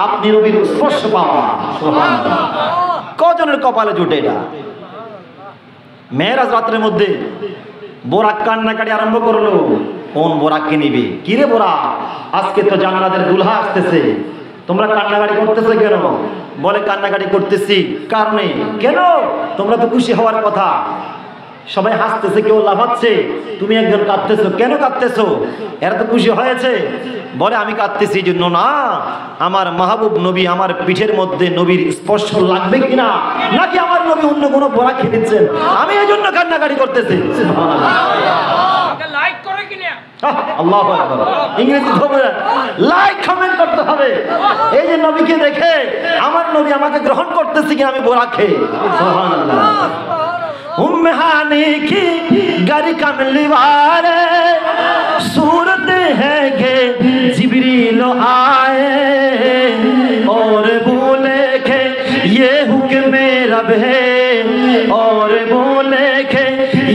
আপনি নবীর স্পর্শ পাওয়া সুবহানাল্লাহ কজনের কপালে জুটে এটা মেরাজ রাতের মধ্যে বোরাক কান্নাকাটি আরম্ভ করলো কোন বোরাককে নিবে কিরে বোরাক আজকে তো জান্নাতের দুলহা আসতেছে তোমরা কান্নাকাটি করতেছো কেন বলে কান্নাকাটি করতেছি কারণে কেন তোমরা তো খুশি হওয়ার কথা সবাই হাসতেছে কেউ লাফাচ্ছে তুমি একজন কাঁদতেছো কেন কাঁদতেছো এরা তো খুশি হয়েছে বলে আমি কাঁদতেছি এই জন্য না আমার মাহবুব নবী আমার পিঠের মধ্যে নবীর স্পর্শ লাগবে কিনা নাকি আমার নবী অন্য কোনো বোরা খেয়ে দিচ্ছেন আমি এই জন্য কান্নাকাটি করতেছি লাইক করে কিনা আল্লাহু আকবার ইংরেজি ধরে লাইক কমেন্ট করতে হবে এই যে নবীকে দেখে আমার নবী আমাকে গ্রহণ করতেছে কিনা আমি বোরা খেয়ে সুবহানাল্লাহ उम्महानी की गर कमली वाले सूरत है के जिब्रील आए और बोले के ये हुक्म रब है और बोले के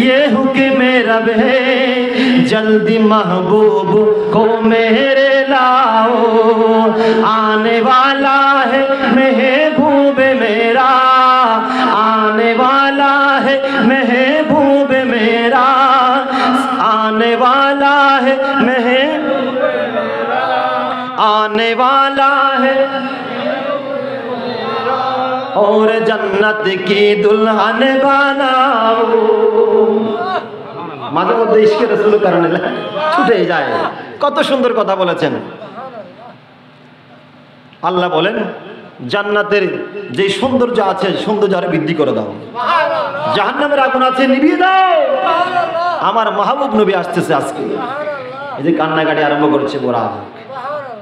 ये हुक्म रब है जल्दी महबूब को मेरे लाओ आने वाला है महबूब मेरा आने वाला है महबूब मेरा आने वाला है आने वाला है और जन्नत की दुल्हन बनाओ মাঝে মধ্যে ইশকে রাসূলের কারণে ছুটে যায় কত সুন্দর কথা বলেছেন আল্লাহ বলেন জান্নাতের যে সৌন্দর্য আছে সৌন্দর্য আরো বৃদ্ধি করে দাও জাহান্নামের আগুন আছে নিভিয়ে দাও আমার মাহবুব নবী আসতেছে আজকে এই যে কান্নাকাটি আরম্ভ করছে বোরা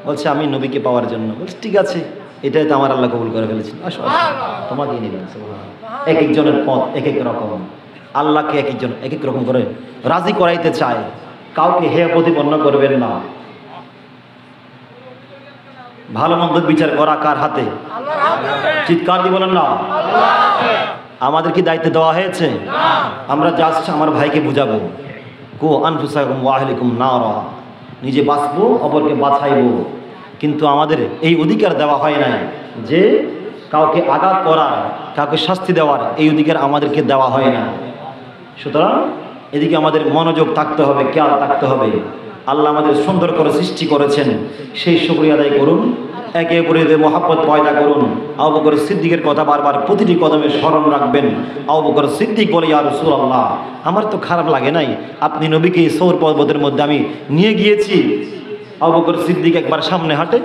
বলছে আমি নবীকে পাওয়ার জন্য বলছে ঠিক আছে এটাই তো আমার আল্লাহ কবুল করে ফেলেছেন আসো তোমাকে নিবেন এক একজনের পথ এক এক রকম আল্লাহকে এক একজন এক এক রকম করে রাজি করাইতে চায় কাউকে হেয় প্রতিপন্ন করবেন না ভালো মন্দ বিচার করা কার হাতে চিৎকার দিয়ে বলেন না আমাদের কি দায়িত্ব দেওয়া হয়েছে? আমরা জাস্ট আমার ভাইকে বুঝাবো, কো আনফুসাকুম ওয়া আহলিকুম নারা, নিজে বাঁচবো অপরকে বাঁচাইবো, কিন্তু আমাদের এই অধিকার দেওয়া হয় নাই যে কাউকে আঘাত করার, কাউকে শাস্তি দেওয়ার এই অধিকার আমাদেরকে দেওয়া হয় না। সুতরাং এদিকে আমাদের মনোযোগ থাকতে হবে, খেয়াল থাকতে হবে। আল্লাহ আমাদের সুন্দর করে সৃষ্টি করেছেন, সেই শুকরিয়া আদায় করুন, একে অপরের মহাব্বত পয়দা করুন। আবু বকর সিদ্দিকের কথা বারবার প্রতিটি কদমে স্মরণ রাখবেন। আবু বকর সিদ্দিক বলে, ইয়া রাসূলুল্লাহ, আমার তো খারাপ লাগে নাই, আপনি নবীকে সৌর পর্বতের মধ্যে আমি নিয়ে গিয়েছি। আবু বকর সিদ্দিক একবার সামনে হাঁটে,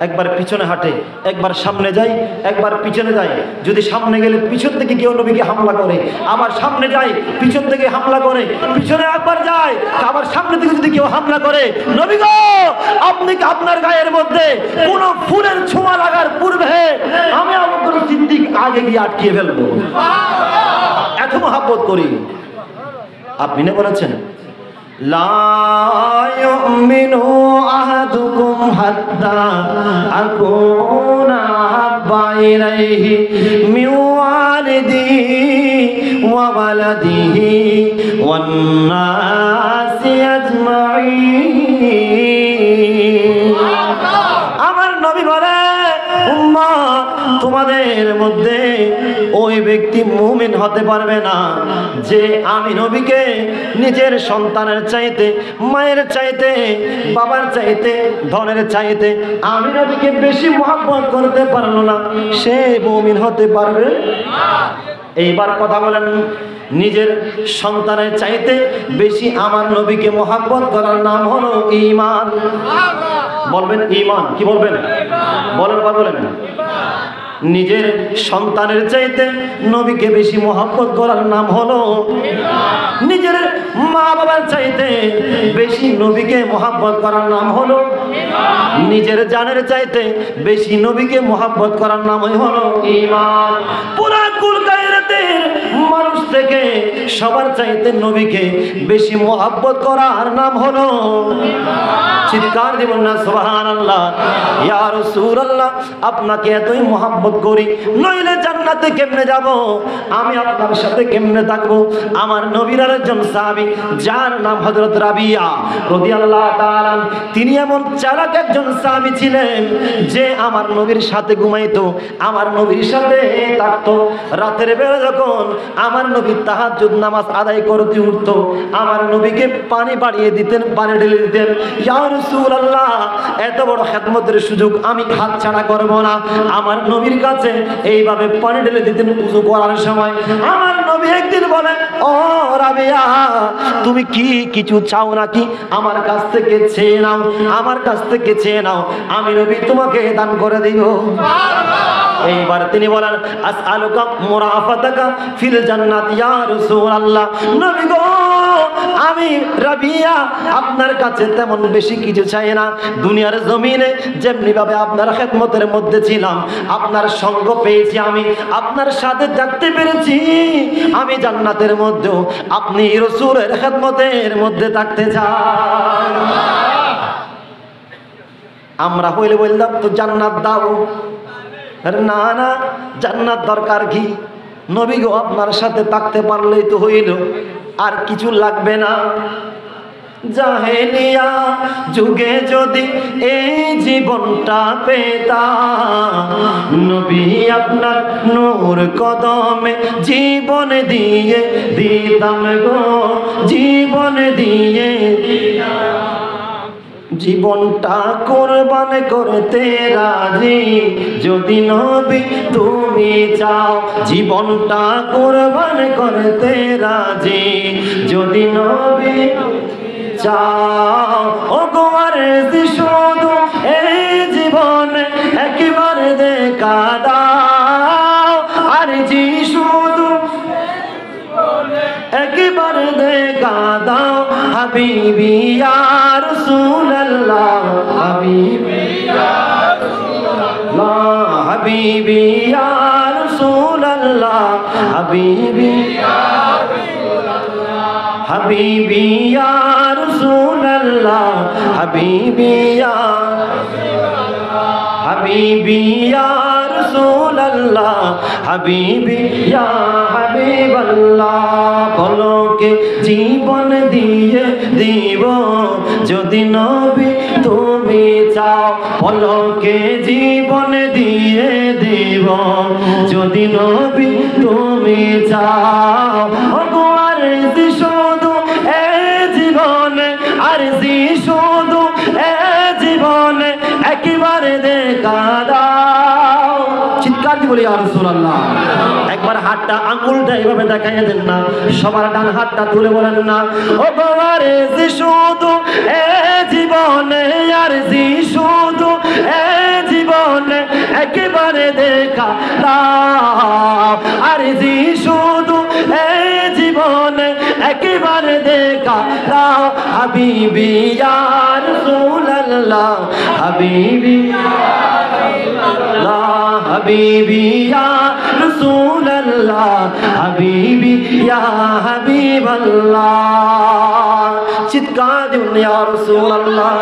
একবার পিছনে হাঁটে, একবার সামনে যায়, একবার পিছনে যায়। যদি সামনে গেলে পিছন থেকে কেউ নবীকে হামলা করে, আবার সামনে যায়, পিছন থেকে হামলা করে, পিছনে একবার যায়, আবার সামনে থেকে যদি কেউ হামলা করে, নবী গো, আপনি আপনার গায়ের মধ্যে কোনো ফুলের ছোঁয়া লাগার পূর্বে আমি আবু বকর সিদ্দিক আগে গিয়ে আটকিয়ে ফেলবো, এত মহব্বত করি। আপনি না বলেছেন, লা ইউমিনু আহাদুকুম হাত্তা আকুনা হাব্বা ইলাইহি মিন ওয়ালিদিহি ওয়া ওয়ালাদিহি ওয়ান নাসি আজমাইন। আমার নবী বলে, উম্মত, তোমাদের মধ্যে ওই ব্যক্তি মুমিন হতে পারবে না যে আমি নবীকে নিজের সন্তানের চাইতে, মায়ের চাইতে, বাবার চাইতে, ধনের চাইতে আমি নবীকে বেশি মহব্বত করতে পারলো না, সে মুমিন হতে পারবে। এইবার কথা বলেন, নিজের সন্তানের চাইতে বেশি আমার নবীকে মহব্বত করার নাম হলো ঈমান। বলবেন ঈমান, কি বলবেন? বলেন, বলেন। নিজের সন্তানের চাইতে নবীকে বেশি মহব্বত করার নাম হলো, নিজের মা বাবার চাইতে বেশি নবীকে মহব্বত করার নাম হলো, নিজের জানের চাইতে বেশি নবীকে মহব্বত করার নাম হলো ঈমান। পুরা কুল কায়নাতের মানুষ থেকে সবার চাইতে নবীকে বেশি মহব্বত করার নাম হলো, চিৎকার দিবেন না সুবহানাল্লাহ। ইয়া রাসূলুল্লাহ, আপনাকে এতই মহব্বত করি, নইলে জান্নাতে কেমনে যাব, আমি আপনার সাথে কেমনে থাকবো? আমার নবীর একজন সাহাবী, যার নাম হযরত রাবিয়া রাদিয়াল্লাহু তাআলা, তিনি এমন চালাক একজন সাহাবী ছিলেন যে আমার নবীর সাথে ঘুমাইতো, আমার নবীর সাথে থাকতো। রাতের বেলা যখন আমার নবী তাহাজ্জুদ নামাজ আদায় করতে উঠতো, আমার নবীকে পানি বাড়িয়ে দিতেন, পানি ঢেলে দিতেন। ইয়া রাসূলুল্লাহ, এত বড় খেদমতের সুযোগ আমি হাতছাড়া করব না। আমার নবীর কাছে এইভাবে পানি ঢেলে দিতেন ওযু করার সময়। আমার নবী একদিন বলে, ও রাবিয়া, তুমি কি কিছু চাও নাকি? আমার কাছ থেকে চেয়ে নাও, আমার কাছ থেকে চেয়ে নাও, আমি নবী তোমাকে দান করে দিব। এইবার তিনি বলেন, আসআলুকা মুরাফাতাকা ফিল জান্নাত ইয়া রাসূলুল্লাহ, নবী গো, আমি রাবিয়া আপনার কাছে তেমন বেশি কিছু চাই না। দুনিয়ার জমিনে যেমনি ভাবে আপনার খেদমতের মধ্যে ছিলাম, আপনার সঙ্গ পেয়েছি, আমি আপনার সাথে থাকতে পেরেছি, আমি জান্নাতের মধ্যেও আপনি রাসূলের খেদমতের মধ্যে থাকতে চাই। আমরা হইলে বললাম তো জান্নাত দাও, না না, জান্নাত দরকার কি? নবী গো, আপনার সাথে থাকতে পারলেই তো হইল, আর কিছু লাগবে না। জাহেলিয়া যুগে যদি এই জীবনটা পেতাম, নবী আপনার নূর কদমে জীবন দিয়ে দিতাম গো, জীবন দিয়ে জীবনটা কোরবান করতে রাজি, যদি নবী তুমি চাও, জীবনটা কোরবান করতে রাজি, যদি নবী চাও। ও গো আরজি শুধু এই জীবন একবার দেখা দাও, আরজি শুধু একবার দেখা দাও, হাবিবি ইয়া রাসূলুল্লাহ, হাবিবি ইয়া রাসূলুল্লাহ, হাবিবি ইয়া রাসূলুল্লাহ, হাবিবি ইয়া রাসূলুল্লাহ, হাবিবি ইয়া রাসূলুল্লাহ, হাবিবি ইয়া রাসূলুল্লাহ, হাবিবি ইয়া রাসূলুল্লাহ হাবিবি ইয়া হাবিবাল্লাহ পলকে জীবন দিয়ে দিব যদি নবী তুমি চাও পলকে জীবন দিয়ে দিব যদি নবী তুমি চাও ওগো আরজি শুধু এ জীবনে আরজি শুধু এ জীবনে একবারে দেখা দাও চিৎকার দিয়ে বলি ইয়া রাসূলুল্লাহ একবার হাতটা আঙ্গুলটা এইভাবে দেখাইয়া দেন না সবার ডান হাতটা তুলে বলেন না ওগো আরজি শুধু এ জীবনে আরজি শুধু এ জীবনে একবারে দেখা দাও আরজি শুধু এ জীবনে একবারে দেখা দাও হাবিবি ইয়া রাসূলুল্লাহ হাবিবি হাবিবি ইয়া রাসূলুল্লাহ হাবিবি ইয়া হাবিবাল্লাহ চিৎকার দিন ইয়া রাসূলুল্লাহ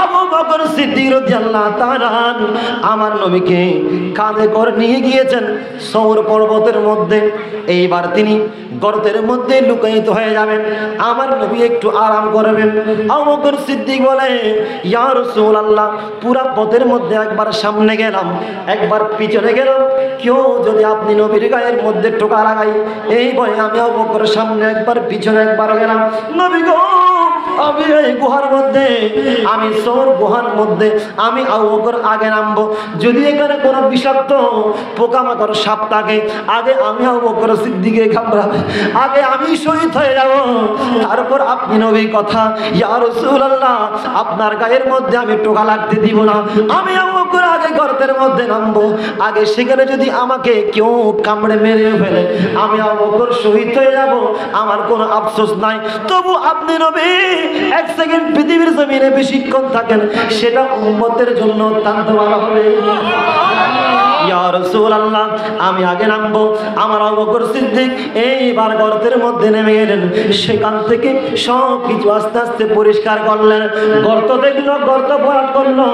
আবু বকর সিদ্দিক রাদিয়াল্লাহু তাআলা আমার নবীকে কাঁধে করে নিয়ে গিয়েছেন সৌর পর্বতের মধ্যে এইবার তিনি গর্তের মধ্যে লুকায়িত হয়ে যাবেন আমার নবী একটু আরাম করবেন আবু বকর সিদ্দিক বলে ইয়া রাসূলুল্লাহ পুরো পথের মধ্যে একবার সামনে গেলাম একবার পিছনে গেলাম কেউ যদি আপনি নবীর গায়ের মধ্যে টোকা লাগাই এই ভয়ে আমি আবু বকরের সামনে একবার পিছনে একবার গেলাম নবী গো আমি এই গুহার মধ্যে আমি সৌর গুহার মধ্যে আমি আবু বকর আগে নামবো যদি এখানে কোনো বিষাক্ত পোকামাকড় সাপ থাকে আগে আমি আবু বকর সিদ্দিকে ঘাবড়াবে আগে আমি শহীদ হয়ে যাব তারপর আপনি নবীর কথা ইয়া রাসূলুল্লাহ আপনার গায়ের মধ্যে আমি টোকা লাগতে দিব না আমি আবু বকর আগে গর্তের মধ্যে নামবো আগে সেখানে যদি আমাকে কেউ কামড়ে মেরে ফেলে আমি আবু বকর শহীদ হয়ে যাব আমার কোনো আফসোস নাই তবু আপনি নবী এক সেকেন্ড পৃথিবীর জমিনে বেশিক্ষণ থাকেন সেটা উম্মতের জন্য অত্যন্ত ভালো হবে ইয়া রাসূলুল্লাহ আমি আগে নামবো আমার আবু বকর সিদ্দিক এইবার গর্তের মধ্যে নেমে গেলেন সেখান থেকে সব কিছু আস্তে আস্তে পরিষ্কার করলেন গর্ত দেখলো গর্ত ভরাট করলো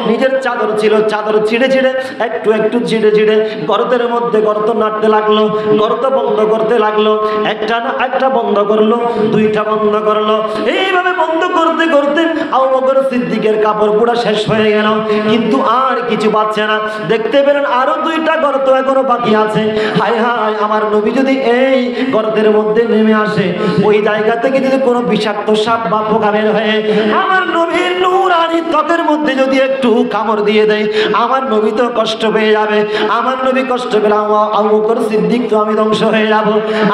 নিজের চাদর ছিল চাদর ছিঁড়ে ছিঁড়ে একটু একটু ছিঁড়ে ছিঁড়ে গর্তের মধ্যে গর্ত নাড়তে লাগলো গর্ত বন্ধ করতে লাগলো একটা না একটা বন্ধ করলো দুইটা বন্ধ করলো এইভাবে বন্ধ করতে করতে আবু বকর সিদ্দিকের কাপড় পুরা শেষ হয়ে গেল কিন্তু আর কিছু বাঁচছে না দেখতে পেলেন আরো দুইটা গর্ত এখনো বাকি আছে হায় হায় আমার নবী যদি এই গর্তের মধ্যে নেমে আসে ওই জায়গা থেকে যদি কোনো বিষাক্ত সাপ বা পোকা বের হয়ে আমার নবীর নূরানি ত্বকের মধ্যে যদি একটু কামড় দিয়ে দেয় আমার নবী তো কষ্ট পেয়ে যাবে আমার নবী কষ্ট পেলে আবু বকর সিদ্দিক তো আমি ধ্বংস হয়ে যাব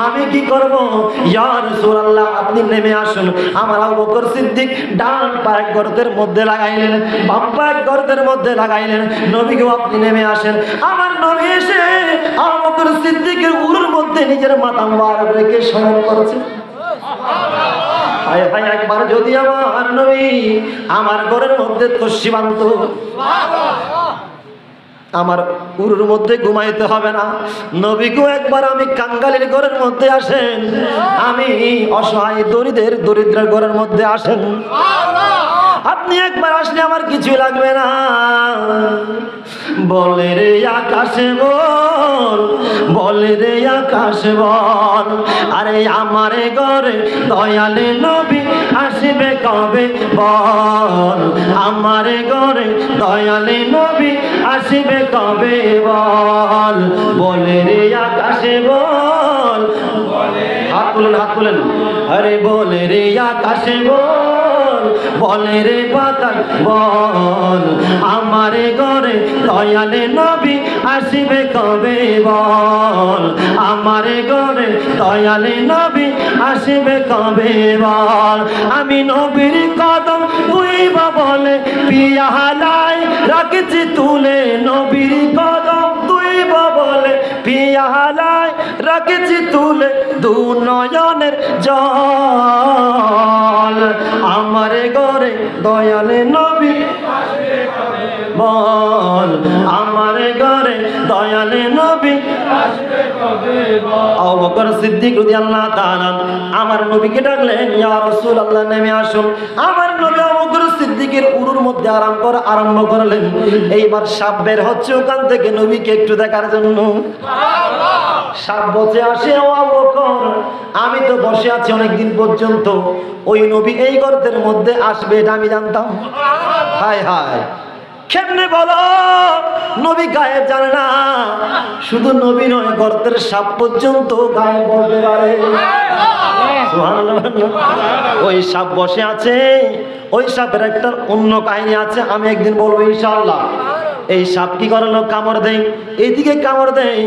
আমি কি করব ইয়া রাসূলুল্লাহ আপনি নেমে আসুন আমার আবু বকর সিদ্দিক ডান পা গর্তের মধ্যে লাগাইলেন বাম পা গর্তের মধ্যে লাগাইলেন নবীকে আপনি নেমে আসেন আমার নবী এসে আবু বকর সিদ্দিকের উরুর মধ্যে নিজের মাথা মুবারক রেখে শয়ন করছে হায় হায় একবার যদি আমার নবী আমার ঘরের মধ্যে তসি বাঁধতো আমার উরুর মধ্যে ঘুমাইতে হবে না নবীকে একবার আমি কাঙ্গালের ঘরের মধ্যে আসেন আমি অসহায় দরিদ্রের ঘরের মধ্যে আসেন আপনি একবার আসলে আমার কিছু লাগবে না বলে রে আকাশে বল বলে রে আকাশে বল আরে আমার ঘরে দয়ালে নবী আসবে কবে বল আমার ঘরে দয়ালে নবী আসবে কবে বল বলে রে আকাশে বল হাত তুলেন আরে বলে রে আকাশে বল বলে রে বাতাস বল আমার ঘরে দয়ালে নবী আসবে কবে বল আমার ঘরে দয়ালে নবী আসবে কবে বল আমি নবীর কদম তুইবা বলে পিয়ালায় রাখছি তুলে নবীর কদম তুইবা বলে পিয়ালায় রাখছি তুলে দু নয়নের জল আমার ঘরে দয়ালে নবী বল আমার ঘরে দয়ালে নবী আসবে কবে বল আবু বকর সিদ্দিক রাদিয়াল্লাহু তাআলা আমার নবীকে ডাকলেন, ইয়া রাসূলুল্লাহ নেমে আসুন। আমার নবী আবু বকর সিদ্দিকের উরুর মধ্যে আরাম করা আরম্ভ করলেন। এইবার সাপ বের হচ্ছে ওখান থেকে নবীকে একটু দেখার জন্য। সাপ বসে আসে, ও আবু বকর আমি তো বসে আছি অনেকদিন পর্যন্ত, ওই নবী এই গর্তের মধ্যে আসবে এটা আমি জানতাম? হায় হায়, কেমনে বলো? নবী গায়েব জানে না, শুধু নবী নয় গর্তের সাপ পর্যন্ত গায়েব বলতে পারে। ওই সাপ বসে আছে, ওই সাপের একটা অন্য কাহিনী আছে, আমি একদিন বলবো ইনশাআল্লাহ। এই সাপ কি করলো? কামড় দেয়, এইদিকে কামড় দেয়,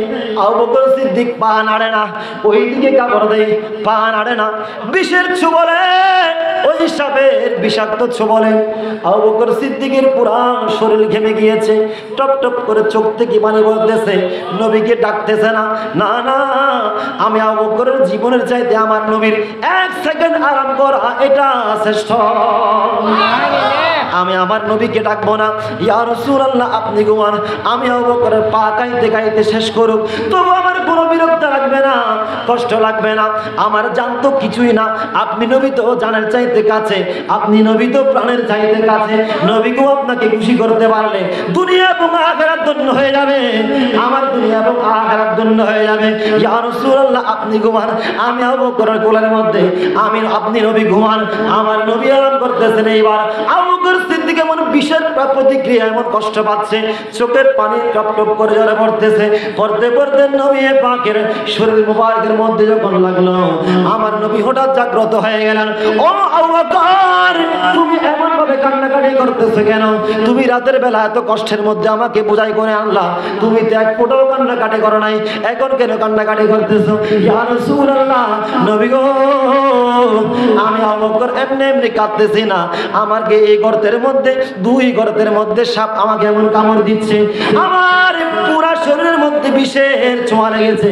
আবু বকর সিদ্দিক পা নাড়ে না, ওইদিকে কামড় দেয়, পা নাড়ে না। বিষের ছোবলে, ওই সাপের বিষাক্ত ছোবলে আবু বকর সিদ্দিকের পুরা শরীর ঘেমে গিয়েছে, টপ টপ করে চোখ থেকে পানি পড়তেছে। নবীকে ডাকতেছে না, না না, আমি আবু বকরের জীবনের চাইতে আমার নবীর 1 সেকেন্ড আরাম করা এটা শ্রেষ্ঠ। আমি আমার নবীকে ডাকবো না। ইয়া রাসূলুল্লাহ আপনি ঘুমান, আমি আবু বকরের পা কাইতে কাইতে শেষ করুক, তবু আমার কোনো বিরক্ত লাগবে না, কষ্ট লাগবে না। আমার জান তো কিছুই না, আপনি নবী তো জানের চাইতে কাছে, আপনি নবী তো প্রাণের চাইতে কাছে। নবীকেও আপনাকে খুশি করতে পারলে দুনিয়া এবং আখিরাত ধন্য হয়ে যাবে, আমার দুনিয়া এবং আখিরাত ধন্য হয়ে যাবে। ইয়া রাসূলুল্লাহ আপনি ঘুমান, আমি আবু বকরের কোলের মধ্যে, আপনি নবী ঘুমান। আমার নবী আরাম করতেছেন। এইবার আবু বকর সিদ্দিক এমন বিষের প্রতিক্রিয়া, এমন কষ্ট পাচ্ছে, চোখের পানি টপ টপ করে ঝরে পড়তেছে। পড়তে পড়তে নবী পাকের শরীর মুবারকের মধ্যে যখন লাগলো, আমার নবী হঠাৎ জাগ্রত হয়ে গেলেন। ও আবু বকর তুমি এমন ভাবে কান্নাকাটি করতেছো কেন? তুমি রাতের বেলা এত কষ্টের মধ্যে আমাকে বোঝাই করে আনলা, তুমি তো এক ফোঁটাও কান্নাকাটি করো নাই, এখন কেন কান্নাকাটি করতেছো? ইয়া রাসূলুল্লাহ নবী গো, আমি আবু বকর এমনি এমনি কাঁদতেছি না, আমাকে এই গর্তের মধ্যে, 2 গর্তের মধ্যে সাপ আমাকে এমন কামড় দিচ্ছে, আমার পুরা শরীরের মধ্যে বিষের ছোঁয়া লেগেছে,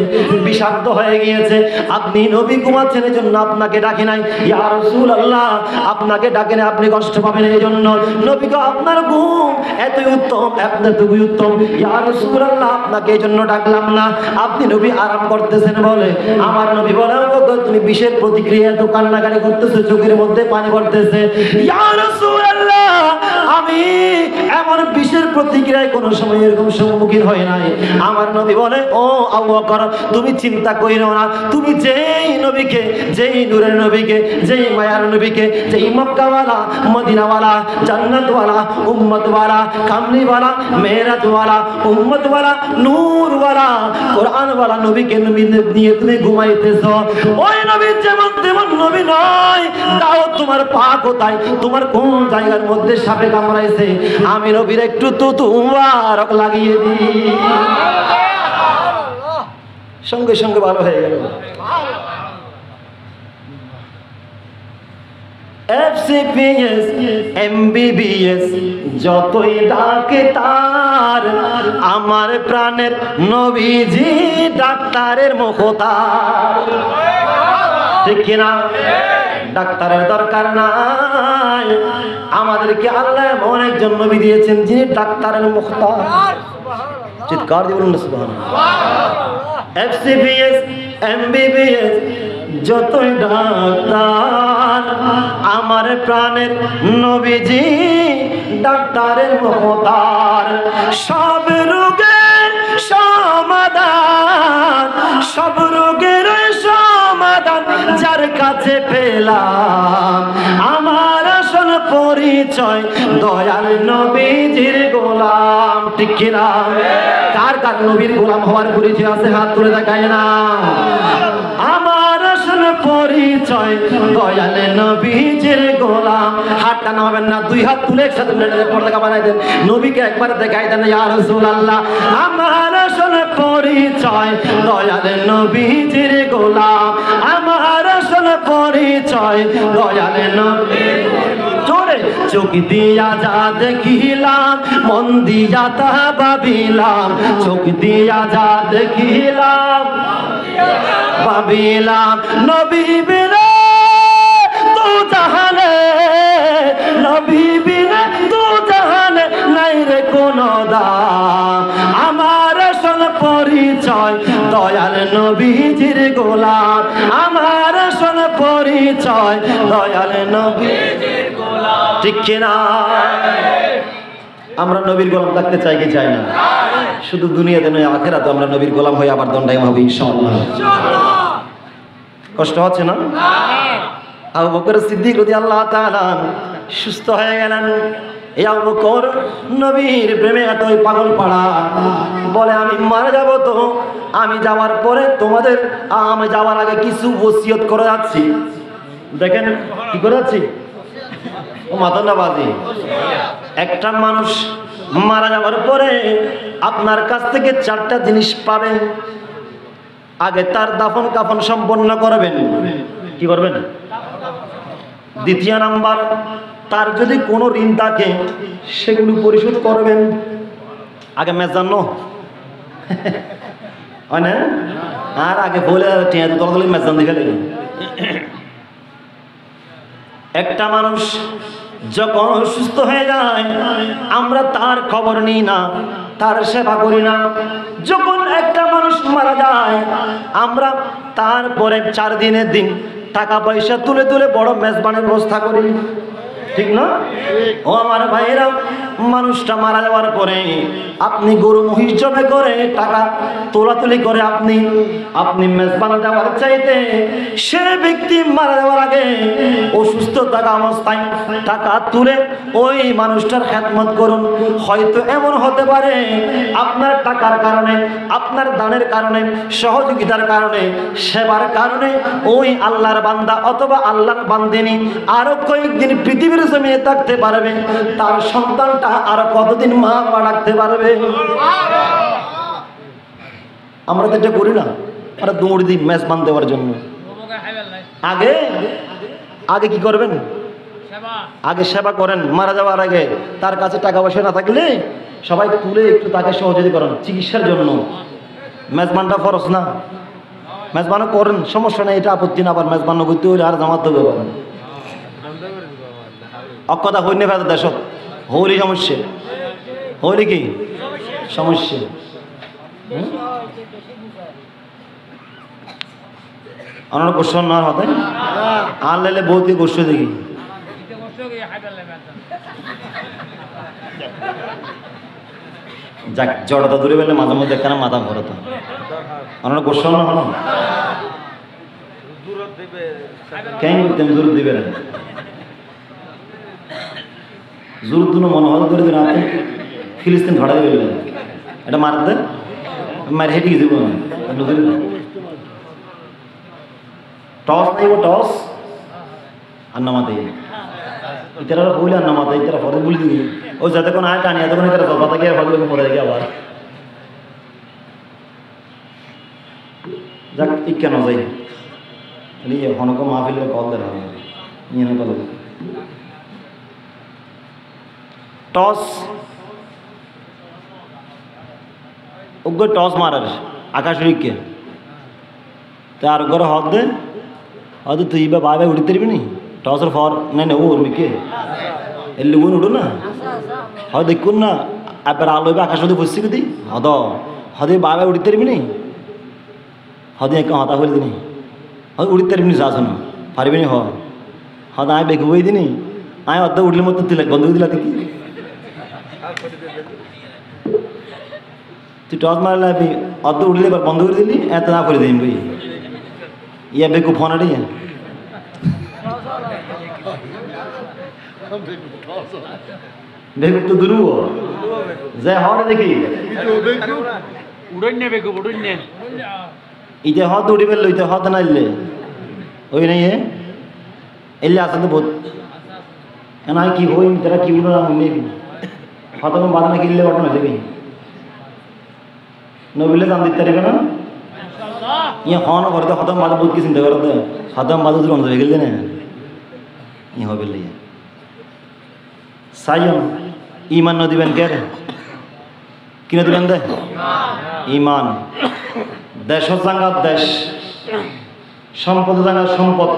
বিষাক্ত হয়ে গিয়েছে। আপনি নবী ঘুমাচ্ছেন এই জন্য আপনাকে ডাকে নাই। ইয়া রাসূলুল্লাহ আপনাকে ডাকে না, আপনি কষ্ট পাবেন এই জন্য। নবী গো আপনার ঘুম এতই উত্তম, এতই উত্তম, ইয়া রাসূলুল্লাহ আপনাকে এই জন্য ডাকলাম না, আপনি নবী আরাম করতেছেন বলে। আমার নবী বলে, তুমি বিষের প্রতিক্রিয়া এত কান্নাকাটি করতেছো, চোখের মধ্যে পানি পড়তেছে। ইয়া রাসূলুল্লাহ আমি এমন বিষের প্রতিক্রিয়ায় কোনো সময় এরকম সম্মুখীন হয় নাই। আমার নবী বলে, ও আবু বকর তুমি চিন্তা কইরো না, তুমি যেই নবীকে, যেই নূরের নবীকে, যেই মায়ার নবীকে, যেই মক্কাওয়ালা, মদিনাওয়ালা, জান্নাতওয়ালা, উম্মতওয়ালা, কামলিওয়ালা, মেরাজওয়ালা, উম্মতওয়ালা, নূরওয়ালা, কোরআনওয়ালা নবীকে নিয়ে তুমি ঘুমাইতেছো, ওই নবী যেমন তেমন নবী নয়। তাও তোমার পা কোথায়, তোমার কোন জায়গার মধ্যে সাপে কামড়াইছে, আমি নবীর একটু তুতু মুবারক লাগিয়ে দিই, সঙ্গে সঙ্গে ভালো হয়ে গেল। FCPS MBBS যতই ডাকে তার, আমার প্রাণের নবীজি ডাক্তারের মুখতার, ঠিক কিনা? ডাক্তারের দরকার নাই, আমাদেরকে আল্লাহ এমন একজন নবী দিয়েছেন যিনি ডাক্তারের মুখতার। চিৎকার দিয়ে বলুন সুবহানাল্লাহ। FCPS MBBS যতই ডাক্তার, আমার প্রাণের নবীজি ডাক্তারের মুখতার। সব রোগের সমাধান, সব রোগের সমাধান যার কাছে পেলাম, আমার আসল পরিচয় দয়াল নবীজির গোলাম, ঠিক কিনা? কার কার নবীর গোলাম হওয়ার পরিচয় আছে? হাত তুলে দেখায় না। আমার আসল পরিচয় দয়াল নবীজির গোলাম। হাতটা নামাবেন না, 2 হাত তুলে একসাথে পতাকা বানাই দেন, নবীকে একবার দেখাই দেন, ইয়া রাসূলুল্লাহ আমার আসল পরিচয় দয়াল নবীজির গোলাম, আমার আসল পরিচয় দয়াল নবীজির জোরে। চোখ দিয়া যা দেখিলাম, মন দিয়া তা ভাবিলাম, চোখ দিয়া যা দেখিলাম ভাবিলাম, নবী বিনা তো জাহানে, নবী বিনা তো জাহানে নাই রে কোনো দাম, আমার আসল পরিচয় দয়াল নবীজির গোলাম। দয়াল নবীজির গোলাম ঠিক কিনা আমরা নবীর গোলাম থাকতে চাই কি চাই না শুধু দুনিয়াতে নয় আখিরাতে আমরা নবীর গোলাম হয়ে আবার দণ্ডায়মান হব ইনশাআল্লাহ কষ্ট হচ্ছে না আবু বকর সিদ্দিক রাদিয়াল্লাহু তাআলা সুস্থ হয়ে গেলেন এই আবু বকর নবীর প্রেমে এতই পাগল পাড়া বলে আমি মারা যাব তো আমি যাওয়ার পরে তোমাদের আমি যাওয়ার আগে কিছু ওসিয়ত করে যাচ্ছি দেখেন কি করে যাচ্ছি ও মাথাটা বাজি একটা মানুষ মারা যাওয়ার পরে আপনার কাছ থেকে 4টা জিনিস পাবেন আগে তার দাফন কাফন সম্পন্ন করবেন কি করবেন দ্বিতীয় নাম্বার তার যদি কোনো ঋণ থাকে সেগুলো পরিশোধ করবেন আগে মেজানো হয় না আর আগে বলে দলদলি মেজান দেখে একটা মানুষ যখন অসুস্থ হয়ে যায় আমরা তার খবর নিই না তার সেবা করি না যখন একটা মানুষ মারা যায় আমরা তারপরে 4 দিনের দিন টাকা পয়সা তুলে তুলে বড় মেজবানের ব্যবস্থা করি ঠিক না ও আমার ভাইয়েরা মানুষটা মারা যাওয়ার পরে আপনি গরু মহিষ জবে করে টাকা তোলাতুলি করে আপনি মেজবান দেওয়ার চাইতে সে ব্যক্তি মারা যাওয়ার আগে অসুস্থ থাকা অবস্থায় টাকা তুলে ওই মানুষটার খেদমত করুন হয়তো এমন হতে পারে আপনার টাকার কারণে আপনার দানের কারণে সহযোগিতার কারণে সেবার কারণে ওই আল্লাহর বান্দা অথবা আল্লাহর বান্দিনী আরো কয়েকদিন পৃথিবীর জমিনে থাকতে পারবে তার সন্তানটা আর কতদিন মা বাবা ডাকতে পারবে আমরা তো এটা করি না আমরা দৌড় দিই মেজবান দেওয়ার জন্য আগে আগে কি করবেন আগে সেবা করেন মারা যাওয়ার আগে তার কাছে টাকা পয়সা না থাকলে সবাই তুলে একটু তাকে সহযোগিতা করেন চিকিৎসার জন্য মেজবানটা ফরজ না মেজবানও করেন সমস্যা নেই এটা আপত্তি না আবার মেজবান করতে হইলে আর জামাত দেবে পারেন অকথা হইনি ফেলে দেশ হলি সমস্যা হলি কি সমস্যা আমার কোশ্চন না হতে আর লেলে বহুত কোশ্চন দেখি যাক জড়তা দূরে পেলে মাঝে মধ্যে কেন মাথা ভরত আমার কোশ্চন না হলো কেন করতেন দূর দিবে না জোর দুনো মনে হয় করে দিন আপনি ফিলিস্তিন ধরা দেবে এটা মারতে মারে হেঁটে গেছে টস নাই ও টস আর নামাতে ইতারা বলে আর নামাতে ইতারা ফটো বলে দিবি ও যাতে কোনো আয় টানি এতক্ষণ ইতারা কথা গিয়ে ফটো মরে গিয়ে আবার যাক ঠিক কেন যাই হনক মাহফিলের কল দেওয়া হবে ইয়ে না বলো টস উগ্র টস মারার আকাশ রিককে তার ঘরে হদ দে হয়তো তুই বা বাবা উঠতে পারবি নি টসের ফর নাই না ও উর্মিকে এলে উন উঠো না হয় দেখুন না এবার আলো আকাশ মধ্যে বসছি কি হদ হদে বাবা উঠতে পারবি নি হদে এক হতা হলে দিনি হয়তো উঠতে পারবি নি যা শোনো পারবি নি হদ আয় বেগ বই দিনি আয় অর্ধ উঠলে মতো দিলে বন্ধ দিলা দেখি তুই টস মারলে অর্ধ উঠলে এবার বন্ধ করে দিলি এত না করে দিন বই ইয়া বেকু ফোন আড়ি বেকু তো দূর যে হওয়াটা দেখি ইতে হত উঠি ফেললো ইতে হত না এলে ওই নাই এলে আসে তো বহুত না কি হই তারা কি উড়ো না হত বাদনা কিনলে ঘটনা দেখি নবিলে দাম দিতে পারবে না ইয়ে হন করতে খতম বাদ বহুত কি চিন্তা করতে খতম বাদ উদ্র হয়ে গেলে না ই হবে লইয়া সাইম ইমান ন দিবেন কে কিনে দিবেন দে ইমান দেশ জাঙ্গাত দেশ সম্পদ জাঙ্গাত সম্পদ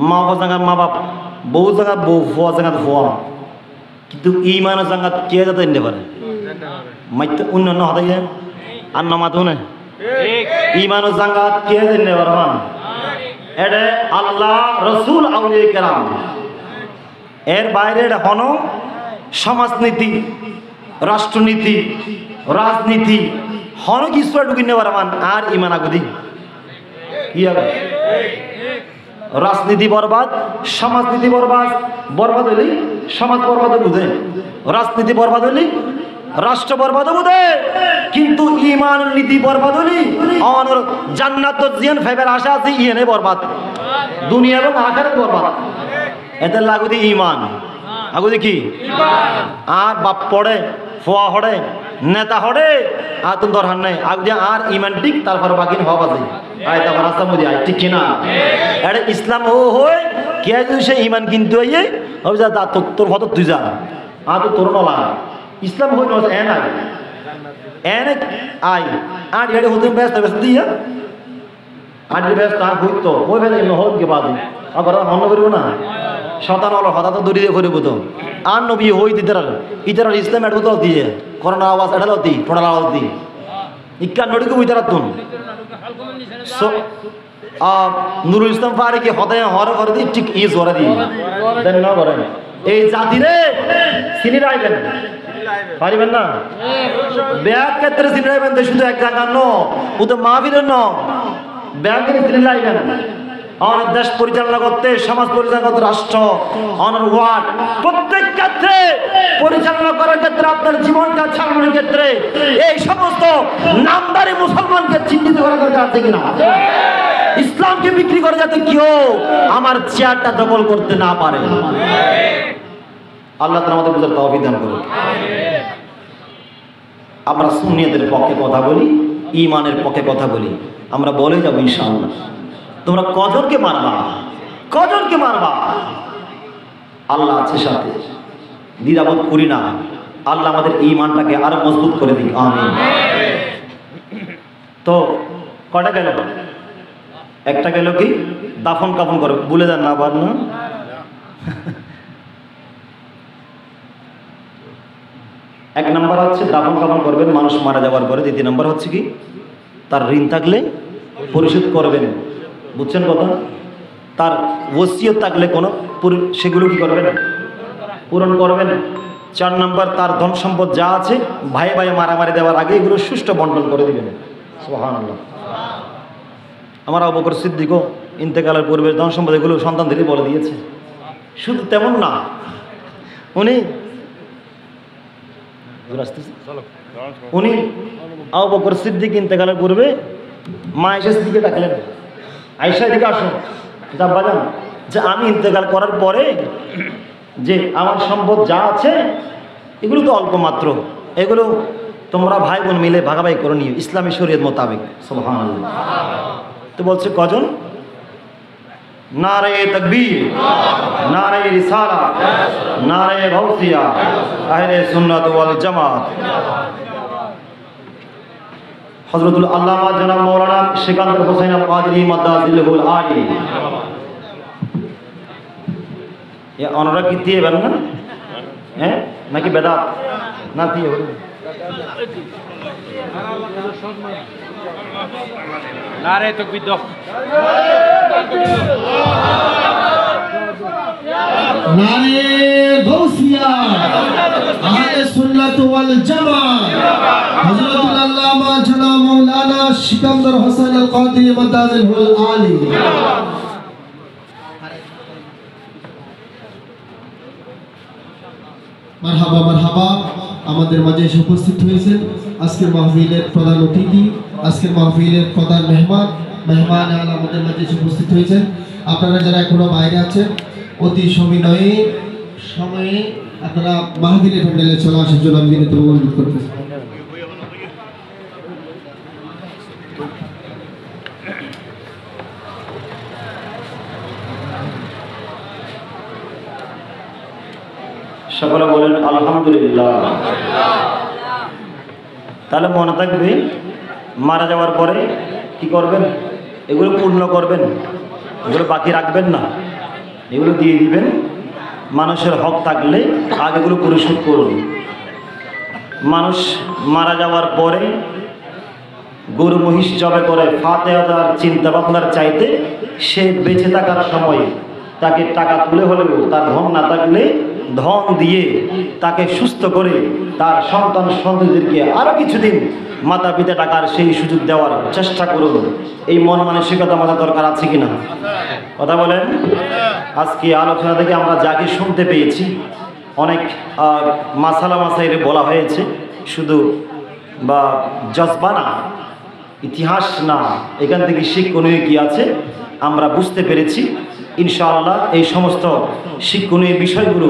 মা বাবা জাঙ্গাত মা বাপ বউ জাঙ্গাত বউ ফুয়া জাঙ্গাত ফুয়া কিন্তু ইমান জাঙ্গাত কে যাতে নিতে পারে মাইতে অন্যান্য হতাই আর নামাতো না ইমান জাঙ্গাত কে নিতে পারবান এটা আল্লাহ রসুল আউলিয়া কেরাম, এর বাইরে এটা হন সমাজনীতি, রাষ্ট্রনীতি, রাজনীতি হন কিছু ঢুকি নেবার মান আর ইমান আগুদি কি হবে? রাজনীতি বরবাদ, সমাজনীতি বরবাদ, বরবাদ হইলে সমাজ বরবাদ বুঝে, রাজনীতি বরবাদ হইলে রাষ্ট্র বরবাদ বুঝে, কিন্তু ইমান নীতি বরবাদ হইলে আমার জান্নাত জিয়ান ফেবের আশা আছে ইয়েনে বরবাদ, দুনিয়া এবং আখিরাত বরবাদ। এদের লাগুদি ইমান আগুদি কি? আর বাপ পড়ে, ফোয়া হড়ে, নেতা হড়ে, আর তুমি দরকার নাই আগুদি আর ইমান ঠিক, তারপর বাকি হওয়া আছে আয় তারপর রাস্তা মধ্যে আয়, ঠিক কিনা? এটা ইসলাম ও হয় কে সে ইমান কিন্তু আইয়ে হবে যা তোর হত তুই যা আর তো তোর নলা ইসলাম হই না এন আই এন আই আর এড়ে হতে ব্যস্ত ব্যস্ত দিয়া আর ব্যস্ত আর হইতো ওই ফেলে হোক কে বাদ আবার মনে করিব না শতান হলো হঠাৎ দূরি দিয়ে করিব তো আর নবী হই দিতে ইতার ইসলাম এড়বো তো দিয়ে করোনা আওয়াজ এড়ালো দি টোটাল আওয়াজ দি ইক্কা নড়িকে বুঝতে তুন নুরুল ইসলাম পারে কি হদায় হরে করে দি ঠিক ই জোরে দি দেন না করেন এই জাতিরে চিনি রাখবেন পারিবেন না ব্যাগ ক্ষেত্রে চিনি রাখবেন শুধু এক জায়গা ন ও তো মাহফিলের ন ব্যাগের চিনি রাখবেন অনেক দেশ পরিচালনা করতে, সমাজ পরিচালনা করতে, রাষ্ট্র অনেক ওয়ার্ড প্রত্যেক ক্ষেত্রে পরিচালনা করার ক্ষেত্রে আপনার জীবনটা চালানোর ক্ষেত্রে এই সমস্ত নামদারি মুসলমানকে চিহ্নিত করা দরকার আছে কিনা? ইসলামকে বিক্রি করে যাতে কেউ আমার চেয়ারটা দখল করতে না পারে। আল্লাহ তাআলা আমাদের বুঝার তৌফিক দান করুন। আমরা সুন্নিয়তের পক্ষে কথা বলি, ঈমানের পক্ষে কথা বলি, আমরা বলে যাব ইনশাআল্লাহ। তোমরা কজনকে মারবা, কজনকে মারবা, আল্লাহ আছে সাথে, দ্বিধাবোধ করি না। আল্লাহ আমাদের ঈমানটাকে আরো মজবুত করে দিক, আমিন। তো কটা গেল? একটা গেল কি দাফন কাফন করে, ভুলে যান না আবার না। এক নম্বর হচ্ছে দাফন কাফন করবেন মানুষ মারা যাওয়ার পরে। দ্বিতীয় নম্বর হচ্ছে কি তার ঋণ থাকলে পরিশোধ করবেন, বুঝছেন কথা? তার ওসিয়ত থাকলে কোনো সেগুলো কি করবেন? পূরণ করবেন। 4 নম্বর তার ধন সম্পদ যা আছে ভাই ভাই মারামারি দেওয়ার আগে এগুলো সুষ্ঠু বন্টন করে দিবেন। সুবহানাল্লাহ। আমার আবু বকর সিদ্দিকও ইন্তেকালের পূর্বে ধন সম্পদ এগুলো সন্তানদেরই বলে দিয়েছে। শুধু তেমন না, উনি আবু বকর সিদ্দিক ইন্তেকালের পূর্বে মা আয়েশা সিদ্দিকে ডাকলেন, আয়েশা এদিকে আসুন, যাব্বা যান, যে আমি ইন্তেকাল করার পরে যে আমার সম্পদ যা আছে এগুলো তো অল্প মাত্র, এগুলো তোমরা ভাই বোন মিলে ভাগাভাগি করে নিও ইসলামী শরীয়ত মোতাবেক। সুবহানাল্লাহ। তো বলছে কজন? নারে তাকবীর, নারে রিসালাত, নারে গাউসিয়া, আহলে সুন্নাত ওয়াল জামাত। হযরতুল আল্লামা জনাব মাওলানা সিকান্দার হোসেন আল কাদরি মাদাজিলহুল আলী এ অনরা কি দিয়ে বেন না হ্যাঁ নাকি বেদাত না দিয়ে নারে তাকবীর দাও, নারে গাউসিয়া, আহলে সুন্নাত ওয়াল জামাত, হযরতুল আল্লামা জনাব মাওলানা সিকান্দার হোসেন আল কাদরি মাদাজিলহুল আলী। মারহাবা মারহাবা। আমাদের মাঝে এসে উপস্থিত হয়েছেন আজকের মাহফিলের প্রধান অতিথি, আজকের মাহফিলের প্রধান মেহমান আমাদের মাঝে এসে উপস্থিত হয়েছেন। আপনারা যারা এখনো বাইরে আছেন অতি সময়ে আপনারা মাহফিলের প্যান্ডেলে চলে আসার জন্য আমি বিনীত অনুরোধ করতেছি। সকলে বলেন আলহামদুলিল্লাহ। তাহলে মনে থাকবে মারা যাওয়ার পরে কি করবেন? এগুলো পূর্ণ করবেন, এগুলো বাকি রাখবেন না, এগুলো দিয়ে দিবেন। মানুষের হক থাকলে আগেগুলো পরিশোধ করুন। মানুষ মারা যাওয়ার পরে গরু মহিষ জবে করে ফাতেহা দেওয়ার চিন্তা ভাবনার চাইতে সে বেঁচে থাকার সময় তাকে টাকা তুলে হলেও তার ধন না থাকলে ধন দিয়ে তাকে সুস্থ করে তার সন্তান সন্ততিদেরকে আরো কিছুদিন মাতা পিতা টাকার সেই সুযোগ দেওয়ার চেষ্টা করুন। এই মন মানসিকতা আমাদের দরকার আছে কিনা? কথা বলেন। আজকে আলোচনা থেকে আমরা যাকে শুনতে পেয়েছি অনেক মাসালা মাসাইলে বলা হয়েছে, শুধু বা জজবা না, ইতিহাস না, এখান থেকে শিক্ষণীয় কি আছে আমরা বুঝতে পেরেছি। ইনশাআল্লাহ এই সমস্ত শিক্ষণীয় বিষয়গুলো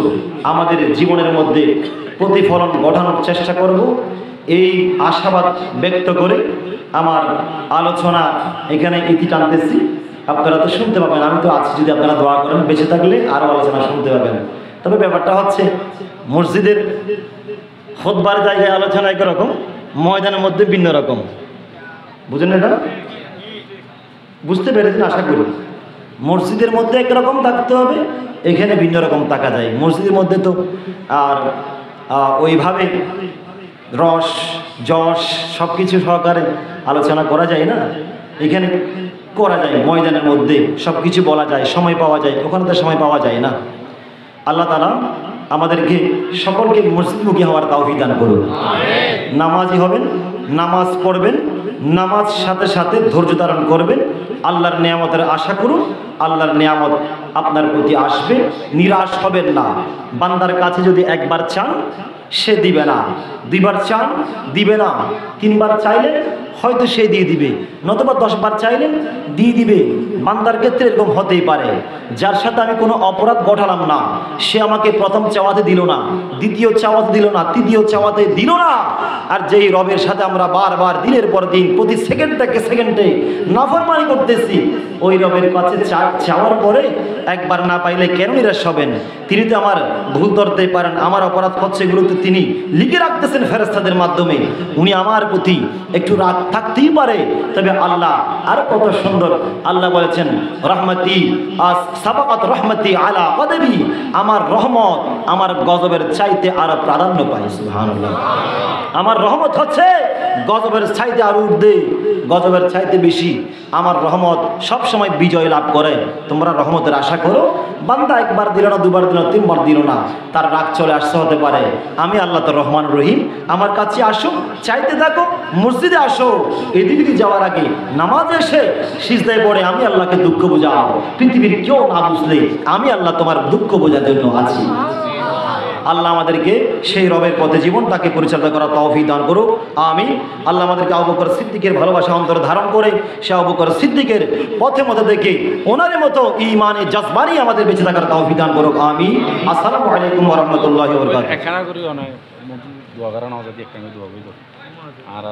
আমাদের জীবনের মধ্যে প্রতিফলন ঘটানোর চেষ্টা করব, এই আশাবাদ ব্যক্ত করে আমার আলোচনা এখানে ইতি টানতেছি। আপনারা তো শুনতে পাবেন, আমি তো আছি, যদি আপনারা দোয়া করেন বেঁচে থাকলে আরও আলোচনা শুনতে পাবেন। তবে ব্যাপারটা হচ্ছে মসজিদের খুতবার জায়গায় আলোচনা একরকম, ময়দানের মধ্যে ভিন্ন রকম। বুঝেন এটা? বুঝতে পেরেছেন আশা করি। মসজিদের মধ্যে একরকম থাকতে হবে, এখানে ভিন্ন রকম থাকা যায়। মসজিদের মধ্যে তো আর ওইভাবে রস যশ সব কিছু সহকারে আলোচনা করা যায় না, এখানে করা যায়। ময়দানের মধ্যে সব কিছু বলা যায়, সময় পাওয়া যায়, ওখানে তো সময় পাওয়া যায় না। আল্লাহ তাআলা আমাদেরকে সকলকে মসজিদমুখী হওয়ার তৌফিক দান করুন। নামাজি হবেন, নামাজ পড়বেন, নামাজ সাথে সাথে ধৈর্য ধারণ করবেন, আল্লাহর নিয়ামতের আশা করুন, আল্লাহর নিয়ামত আপনার প্রতি আসবে, নিরাশ হবেন না। বান্দার কাছে যদি একবার চান সে দিবে না, দুইবার চান দিবে না, তিনবার চাইলে হয়তো সে দিয়ে দিবে, নতুবা 10 বার চাইলে দিয়ে দিবে। বান্দার ক্ষেত্রে এরকম হতেই পারে, যার সাথে আমি কোনো অপরাধ ঘটালাম না, সে আমাকে প্রথম চাওয়াতে দিল না, দ্বিতীয় চাওয়াতে দিল না, তৃতীয় চাওয়াতে দিল না। আর যেই রবের সাথে আমরা বারবার দিনের পর দিন প্রতি সেকেন্ডে নাফরমানি করতেছি, ওই রবের কাছে চাওয়ার পরে একবার না পাইলে কেন নিরাশ হবেন? তিনি তো আমার ভুল ধরতে পারেন, আমার অপরাধ হচ্ছে এগুলো তো তিনি লিখে রাখতেছেন ফেরেশতাদের মাধ্যমে। উনি আমার প্রতি একটু রাগ থাকতেই পারে, তবে আল্লাহ আর কত সুন্দর। আল্লাহ বলেছেন রহমতি সাবাকাত রহমতি আলা গযবি, আমার রহমত আমার গজবের চাইতে আরো প্রাধান্য পায়। সুবহানাল্লাহ। আমার রহমত হচ্ছে গজবের চাইতে আরো ঊর্ধ্বে, গজবের চাইতে বেশি। আমার রহমত সব সময় বিজয় লাভ করে। তোমরা রহমতের আশা করো। বান্দা একবার দিল না, দুবার দিল না, তিনবার দিল না, তার রাগ চলে আসতে হতে পারে। আমি আল্লাহ তো রহমান রহিম, আমার কাছে আসো, চাইতে থাকো, মসজিদে আসো, এদিকে যাওয়ার আগে নামাজে এসে সিজদায় পড়ে আমি আল্লাহকে দুঃখ বোঝাও। পৃথিবীর কেউ না বুঝলে আমি আল্লাহ তোমার দুঃখ বোঝার জন্য আছি। আল্লাহ আমাদেরকে সেই রবের পথে জীবন তাকে পরিচালনা করার তৌফিক দান করুক, আমিন। আল্লাহ আমাদেরকে আবু বকর সিদ্দিকের ভালোবাসা অন্তরে ধারণ করে সে আবু বকর সিদ্দিকের পথে মতো দেখে ওনার মতো ঈমানে জজবানি আমাদের বেঁচে থাকার তৌফিক দান করুক, আমিন। আসসালামু আলাইকুম ওয়া রাহমাতুল্লাহি ওয়া বারাকাতুহু। একখানা করি অনেক দোয়া করা না, যদি একটা দোয়া করি আর